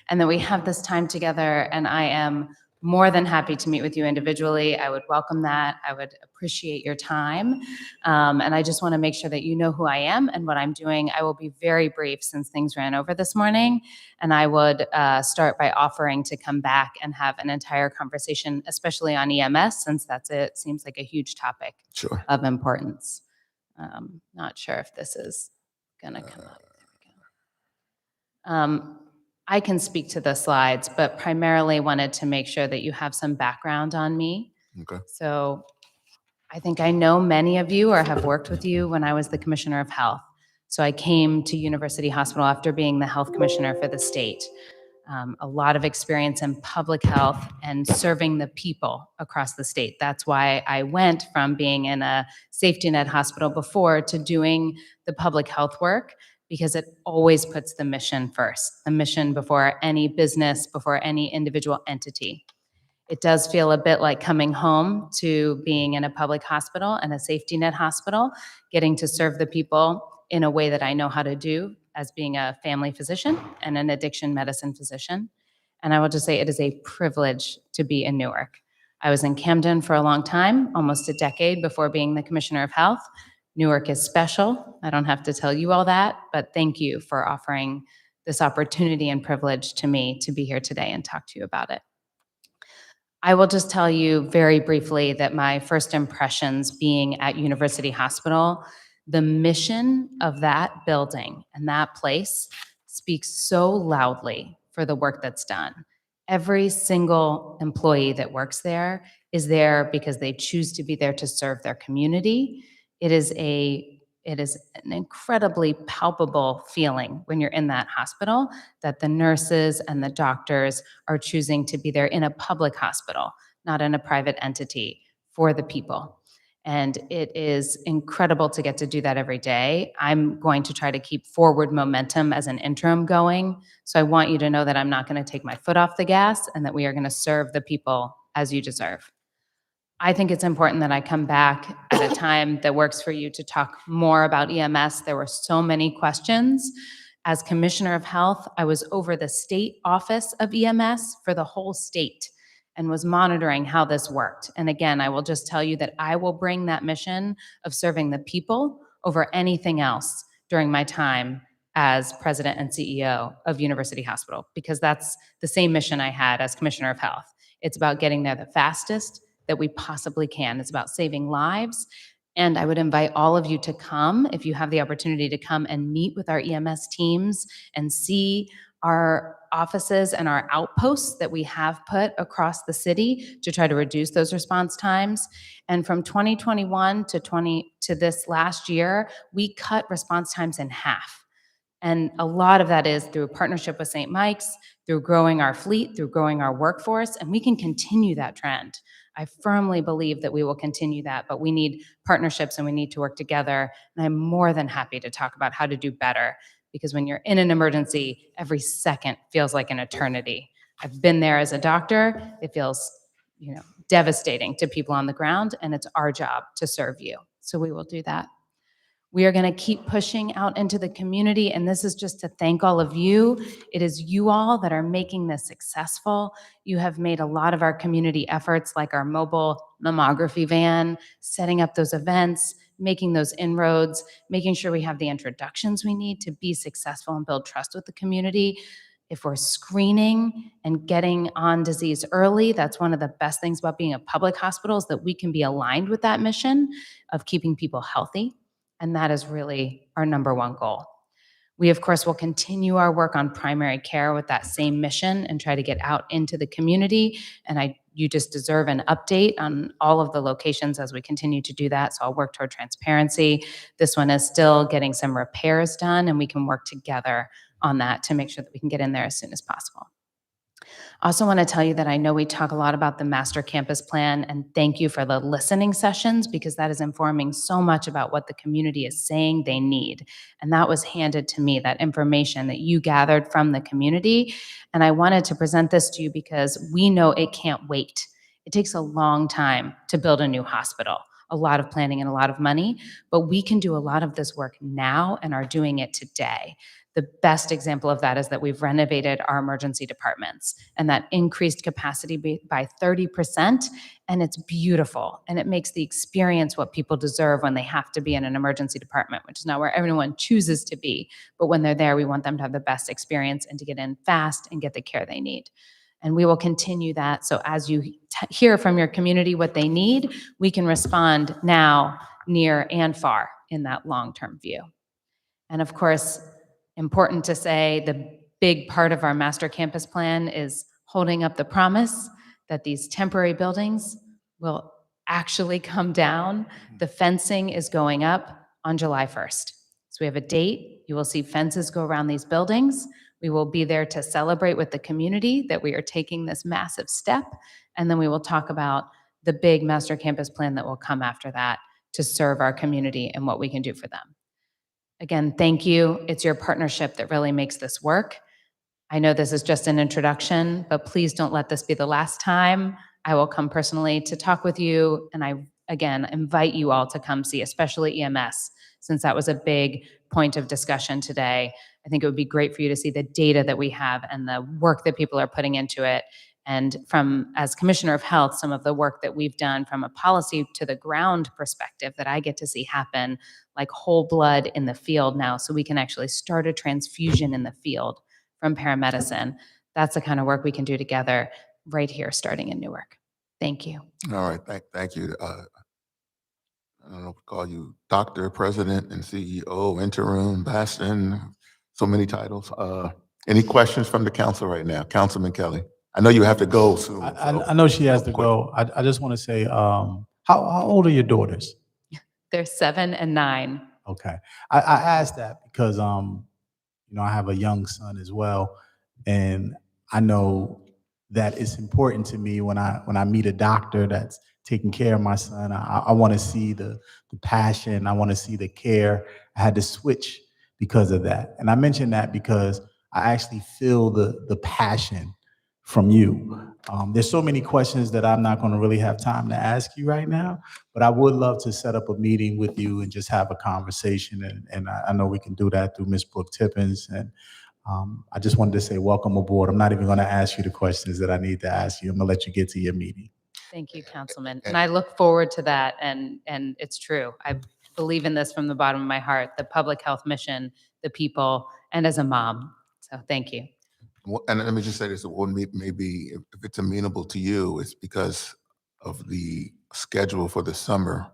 and that we have this time together, and I am more than happy to meet with you individually. I would welcome that. I would appreciate your time. And I just want to make sure that you know who I am and what I'm doing. I will be very brief since things ran over this morning. And I would start by offering to come back and have an entire conversation, especially on EMS, since it seems like a huge topic of importance. Not sure if this is going to come up. There we go. I can speak to the slides, but primarily wanted to make sure that you have some background on me. Okay. So I think I know many of you or have worked with you when I was the Commissioner of Health. So I came to University Hospital after being the health commissioner for the state. A lot of experience in public health and serving the people across the state. That's why I went from being in a safety net hospital before to doing the public health work, because it always puts the mission first, the mission before any business, before any individual entity. It does feel a bit like coming home to being in a public hospital and a safety net hospital, getting to serve the people in a way that I know how to do as being a family physician and an addiction medicine physician. And I will just say it is a privilege to be in Newark. I was in Camden for a long time, almost a decade before being the Commissioner of Health. Newark is special. I don't have to tell you all that, but thank you for offering this opportunity and privilege to me to be here today and talk to you about it. I will just tell you very briefly that my first impressions being at University Hospital, the mission of that building and that place speaks so loudly for the work that's done. Every single employee that works there is there because they choose to be there to serve their community. It is an incredibly palpable feeling when you're in that hospital that the nurses and the doctors are choosing to be there in a public hospital, not in a private entity, for the people. And it is incredible to get to do that every day. I'm going to try to keep forward momentum as an interim going. So I want you to know that I'm not going to take my foot off the gas and that we are going to serve the people as you deserve. I think it's important that I come back at a time that works for you to talk more about EMS. There were so many questions. As Commissioner of Health, I was over the state office of EMS for the whole state and was monitoring how this worked. And again, I will just tell you that I will bring that mission of serving the people over anything else during my time as President and CEO of University Hospital, because that's the same mission I had as Commissioner of Health. It's about getting there the fastest that we possibly can. It's about saving lives. And I would invite all of you to come, if you have the opportunity to come and meet with our EMS teams and see our offices and our outposts that we have put across the city to try to reduce those response times. And from 2021 to this last year, we cut response times in half. And a lot of that is through a partnership with St. Mike's, through growing our fleet, through growing our workforce, and we can continue that trend. I firmly believe that we will continue that, but we need partnerships and we need to work together. And I'm more than happy to talk about how to do better, because when you're in an emergency, every second feels like an eternity. I've been there as a doctor. It feels, devastating to people on the ground, and it's our job to serve you. So we will do that. We are going to keep pushing out into the community, and this is just to thank all of you. It is you all that are making this successful. You have made a lot of our community efforts, like our mobile mammography van, setting up those events, making those inroads, making sure we have the introductions we need to be successful and build trust with the community. If we're screening and getting on disease early, that's one of the best things about being a public hospital, is that we can be aligned with that mission of keeping people healthy. And that is really our number one goal. We, of course, will continue our work on primary care with that same mission and try to get out into the community. And you just deserve an update on all of the locations as we continue to do that. So I'll work toward transparency. This one is still getting some repairs done, and we can work together on that to make sure that we can get in there as soon as possible. I also want to tell you that I know we talk a lot about the master campus plan, and thank you for the listening sessions, because that is informing so much about what the community is saying they need. And that was handed to me, that information that you gathered from the community. And I wanted to present this to you because we know it can't wait. It takes a long time to build a new hospital, a lot of planning and a lot of money, but we can do a lot of this work now and are doing it today. The best example of that is that we've renovated our emergency departments, and that increased capacity by 30%, and it's beautiful, and it makes the experience what people deserve when they have to be in an emergency department, which is not where everyone chooses to be, but when they're there, we want them to have the best experience and to get in fast and get the care they need. And we will continue that, so as you hear from your community what they need, we can respond now, near and far, in that long-term view. And of course, important to say, the big part of our master campus plan is holding up the promise that these temporary buildings will actually come down. The fencing is going up on July 1st. So we have a date. You will see fences go around these buildings. We will be there to celebrate with the community that we are taking this massive step. And then we will talk about the big master campus plan that will come after that to serve our community and what we can do for them. Again, thank you. It's your partnership that really makes this work. I know this is just an introduction, but please don't let this be the last time. I will come personally to talk with you, and I, again, invite you all to come see, especially EMS, since that was a big point of discussion today. I think it would be great for you to see the data that we have and the work that people are putting into it. And as Commissioner of Health, some of the work that we've done from a policy to the ground perspective that I get to see happen, like whole blood in the field now, so we can actually start a transfusion in the field from paramedicine. That's the kind of work we can do together right here, starting in Newark. Thank you. All right, thank you. I don't know if to call you Dr., President, and CEO, interim, Bastion, so many titles. Any questions from the council right now? Councilman Kelly. I know you have to go soon. I know she has to go. I just want to say, how old are your daughters? They're 7 and 9. Okay. I asked that because, I have a young son as well, and I know that it's important to me when I meet a doctor that's taking care of my son. I want to see the passion. I want to see the care. I had to switch because of that. And I mention that because I actually feel the passion from you. There's so many questions that I'm not going to really have time to ask you right now, but I would love to set up a meeting with you and just have a conversation. And I know we can do that through Ms. Brooke Tippins. And I just wanted to say welcome aboard. I'm not even going to ask you the questions that I need to ask you. I'm going to let you get to your meeting. Thank you, Councilman. And I look forward to that. And it's true. I believe in this from the bottom of my heart, the public health mission, the people, and as a mom. So thank you. And let me just say this, maybe if it's amenable to you, it's because of the schedule for the summer.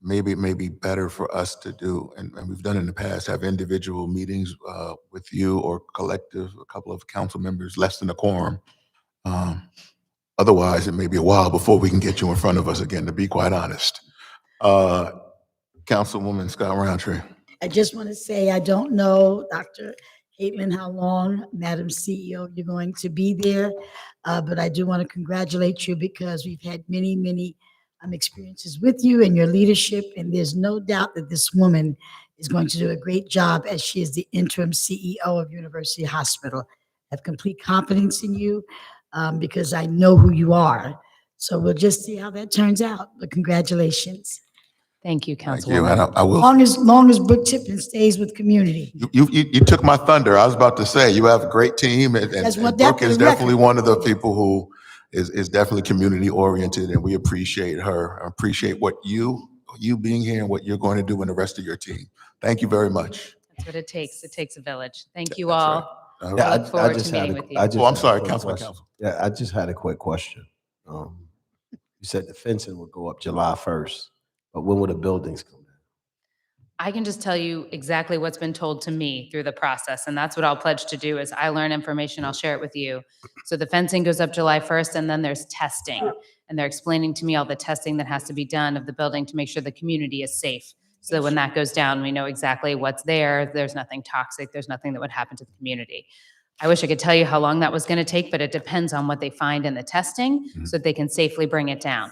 maybe it may be better for us to do, and we've done in the past, have individual meetings with you or collective, a couple of council members, less than a quorum. Otherwise, it may be a while before we can get you in front of us again, to be quite honest. Councilwoman Scott Roundtree. I just want to say, I don't know, Dr. Caitlin, how long, Madam CEO, you're going to be there. But I do want to congratulate you because we've had many, many experiences with you and your leadership. And there's no doubt that this woman is going to do a great job as she is the interim CEO of University Hospital. I have complete confidence in you because I know who you are. So we'll just see how that turns out. But congratulations. Thank you, Thank you, Councilwoman. and I will. Long as Brooke Tipton stays with community. You took my thunder. I was about to say, you have a great team, and That's what Brooke that is for the definitely record. one of the people who is definitely community oriented, and we appreciate her. I appreciate what you being here and what you're going to do and the rest of your team. Thank you very much. That's what it takes. It takes a village. Thank you That's all. right. All I right. look forward to meeting with you. Oh, I'm sorry, Councilman Council. Yeah, I just had a quick question. You said the fencing would go up July 1st, but when will the buildings come down? I can just tell you exactly what's been told to me through the process, and that's what I'll pledge to do. Is I learn information, I'll share it with you. So the fencing goes up July 1st, and then there's testing, and they're explaining to me all the testing that has to be done of the building to make sure the community is safe. So that when that goes down, we know exactly what's there. There's nothing toxic. There's nothing that would happen to the community. I wish I could tell you how long that was going to take, but it depends on what they find in the testing so that they can safely bring it down.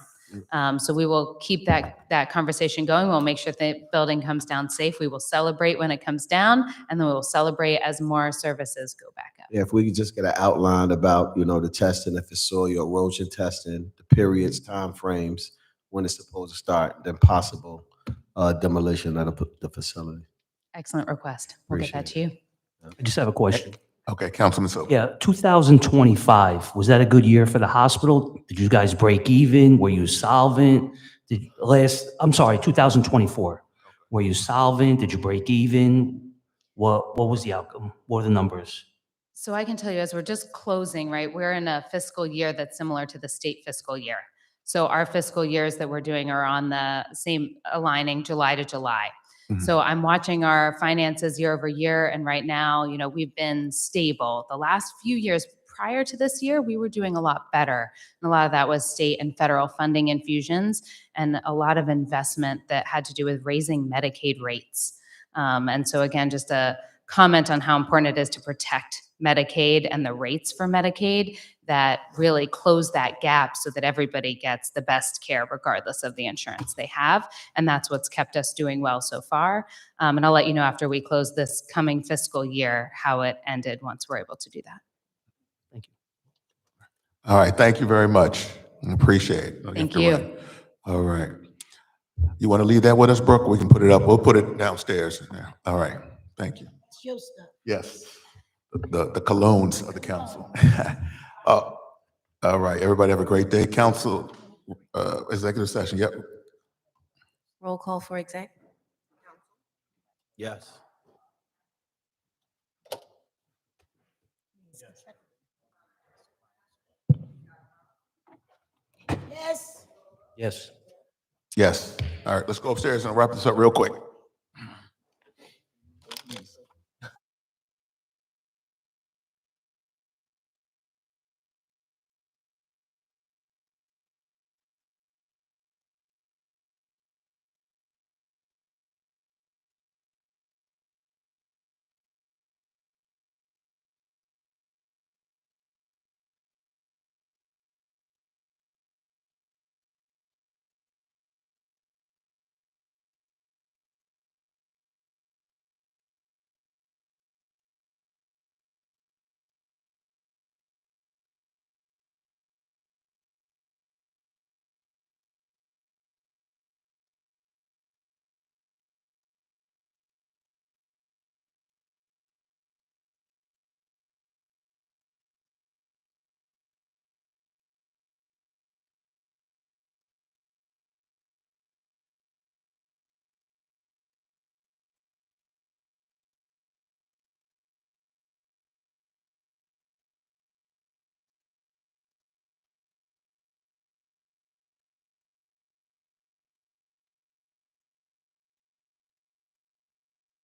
So we will keep that conversation going. We'll make sure the building comes down safe. We will celebrate when it comes down, and then we will celebrate as more services go back up. Yeah, if we could just get an outline about, the testing, if it's soil erosion testing, the periods, timeframes, when it's supposed to start, then possible demolition of the facility. Excellent request. We'll get that to you. I just have a question. Okay, Councilman Silva. Yeah, 2025, was that a good year for the hospital? Did you guys break even? Were you solvent? 2024, were you solvent? Did you break even? What was the outcome? What were the numbers? So I can tell you, as we're just closing, right, we're in a fiscal year that's similar to the state fiscal year. So our fiscal years that we're doing are on the same aligning July to July. So I'm watching our finances year over year, and right now, we've been stable. The last few years prior to this year, we were doing a lot better. And a lot of that was state and federal funding infusions and a lot of investment that had to do with raising Medicaid rates. And so again, just a comment on how important it is to protect Medicaid and the rates for Medicaid that really close that gap so that everybody gets the best care regardless of the insurance they have. And that's what's kept us doing well so far. And I'll let you know after we close this coming fiscal year how it ended once we're able to do that. All right, thank you very much. I appreciate it. Thank you. All right. You want to leave that with us, Brooke? We can put it up. We'll put it downstairs now. All right, thank you. It's your stuff. Yes, the colognes of the council. All right, everybody have a great day. Council, executive session, yep. Roll call for exec. Yes. Yes. Yes. Yes. All right, let's go upstairs and wrap this up real quick.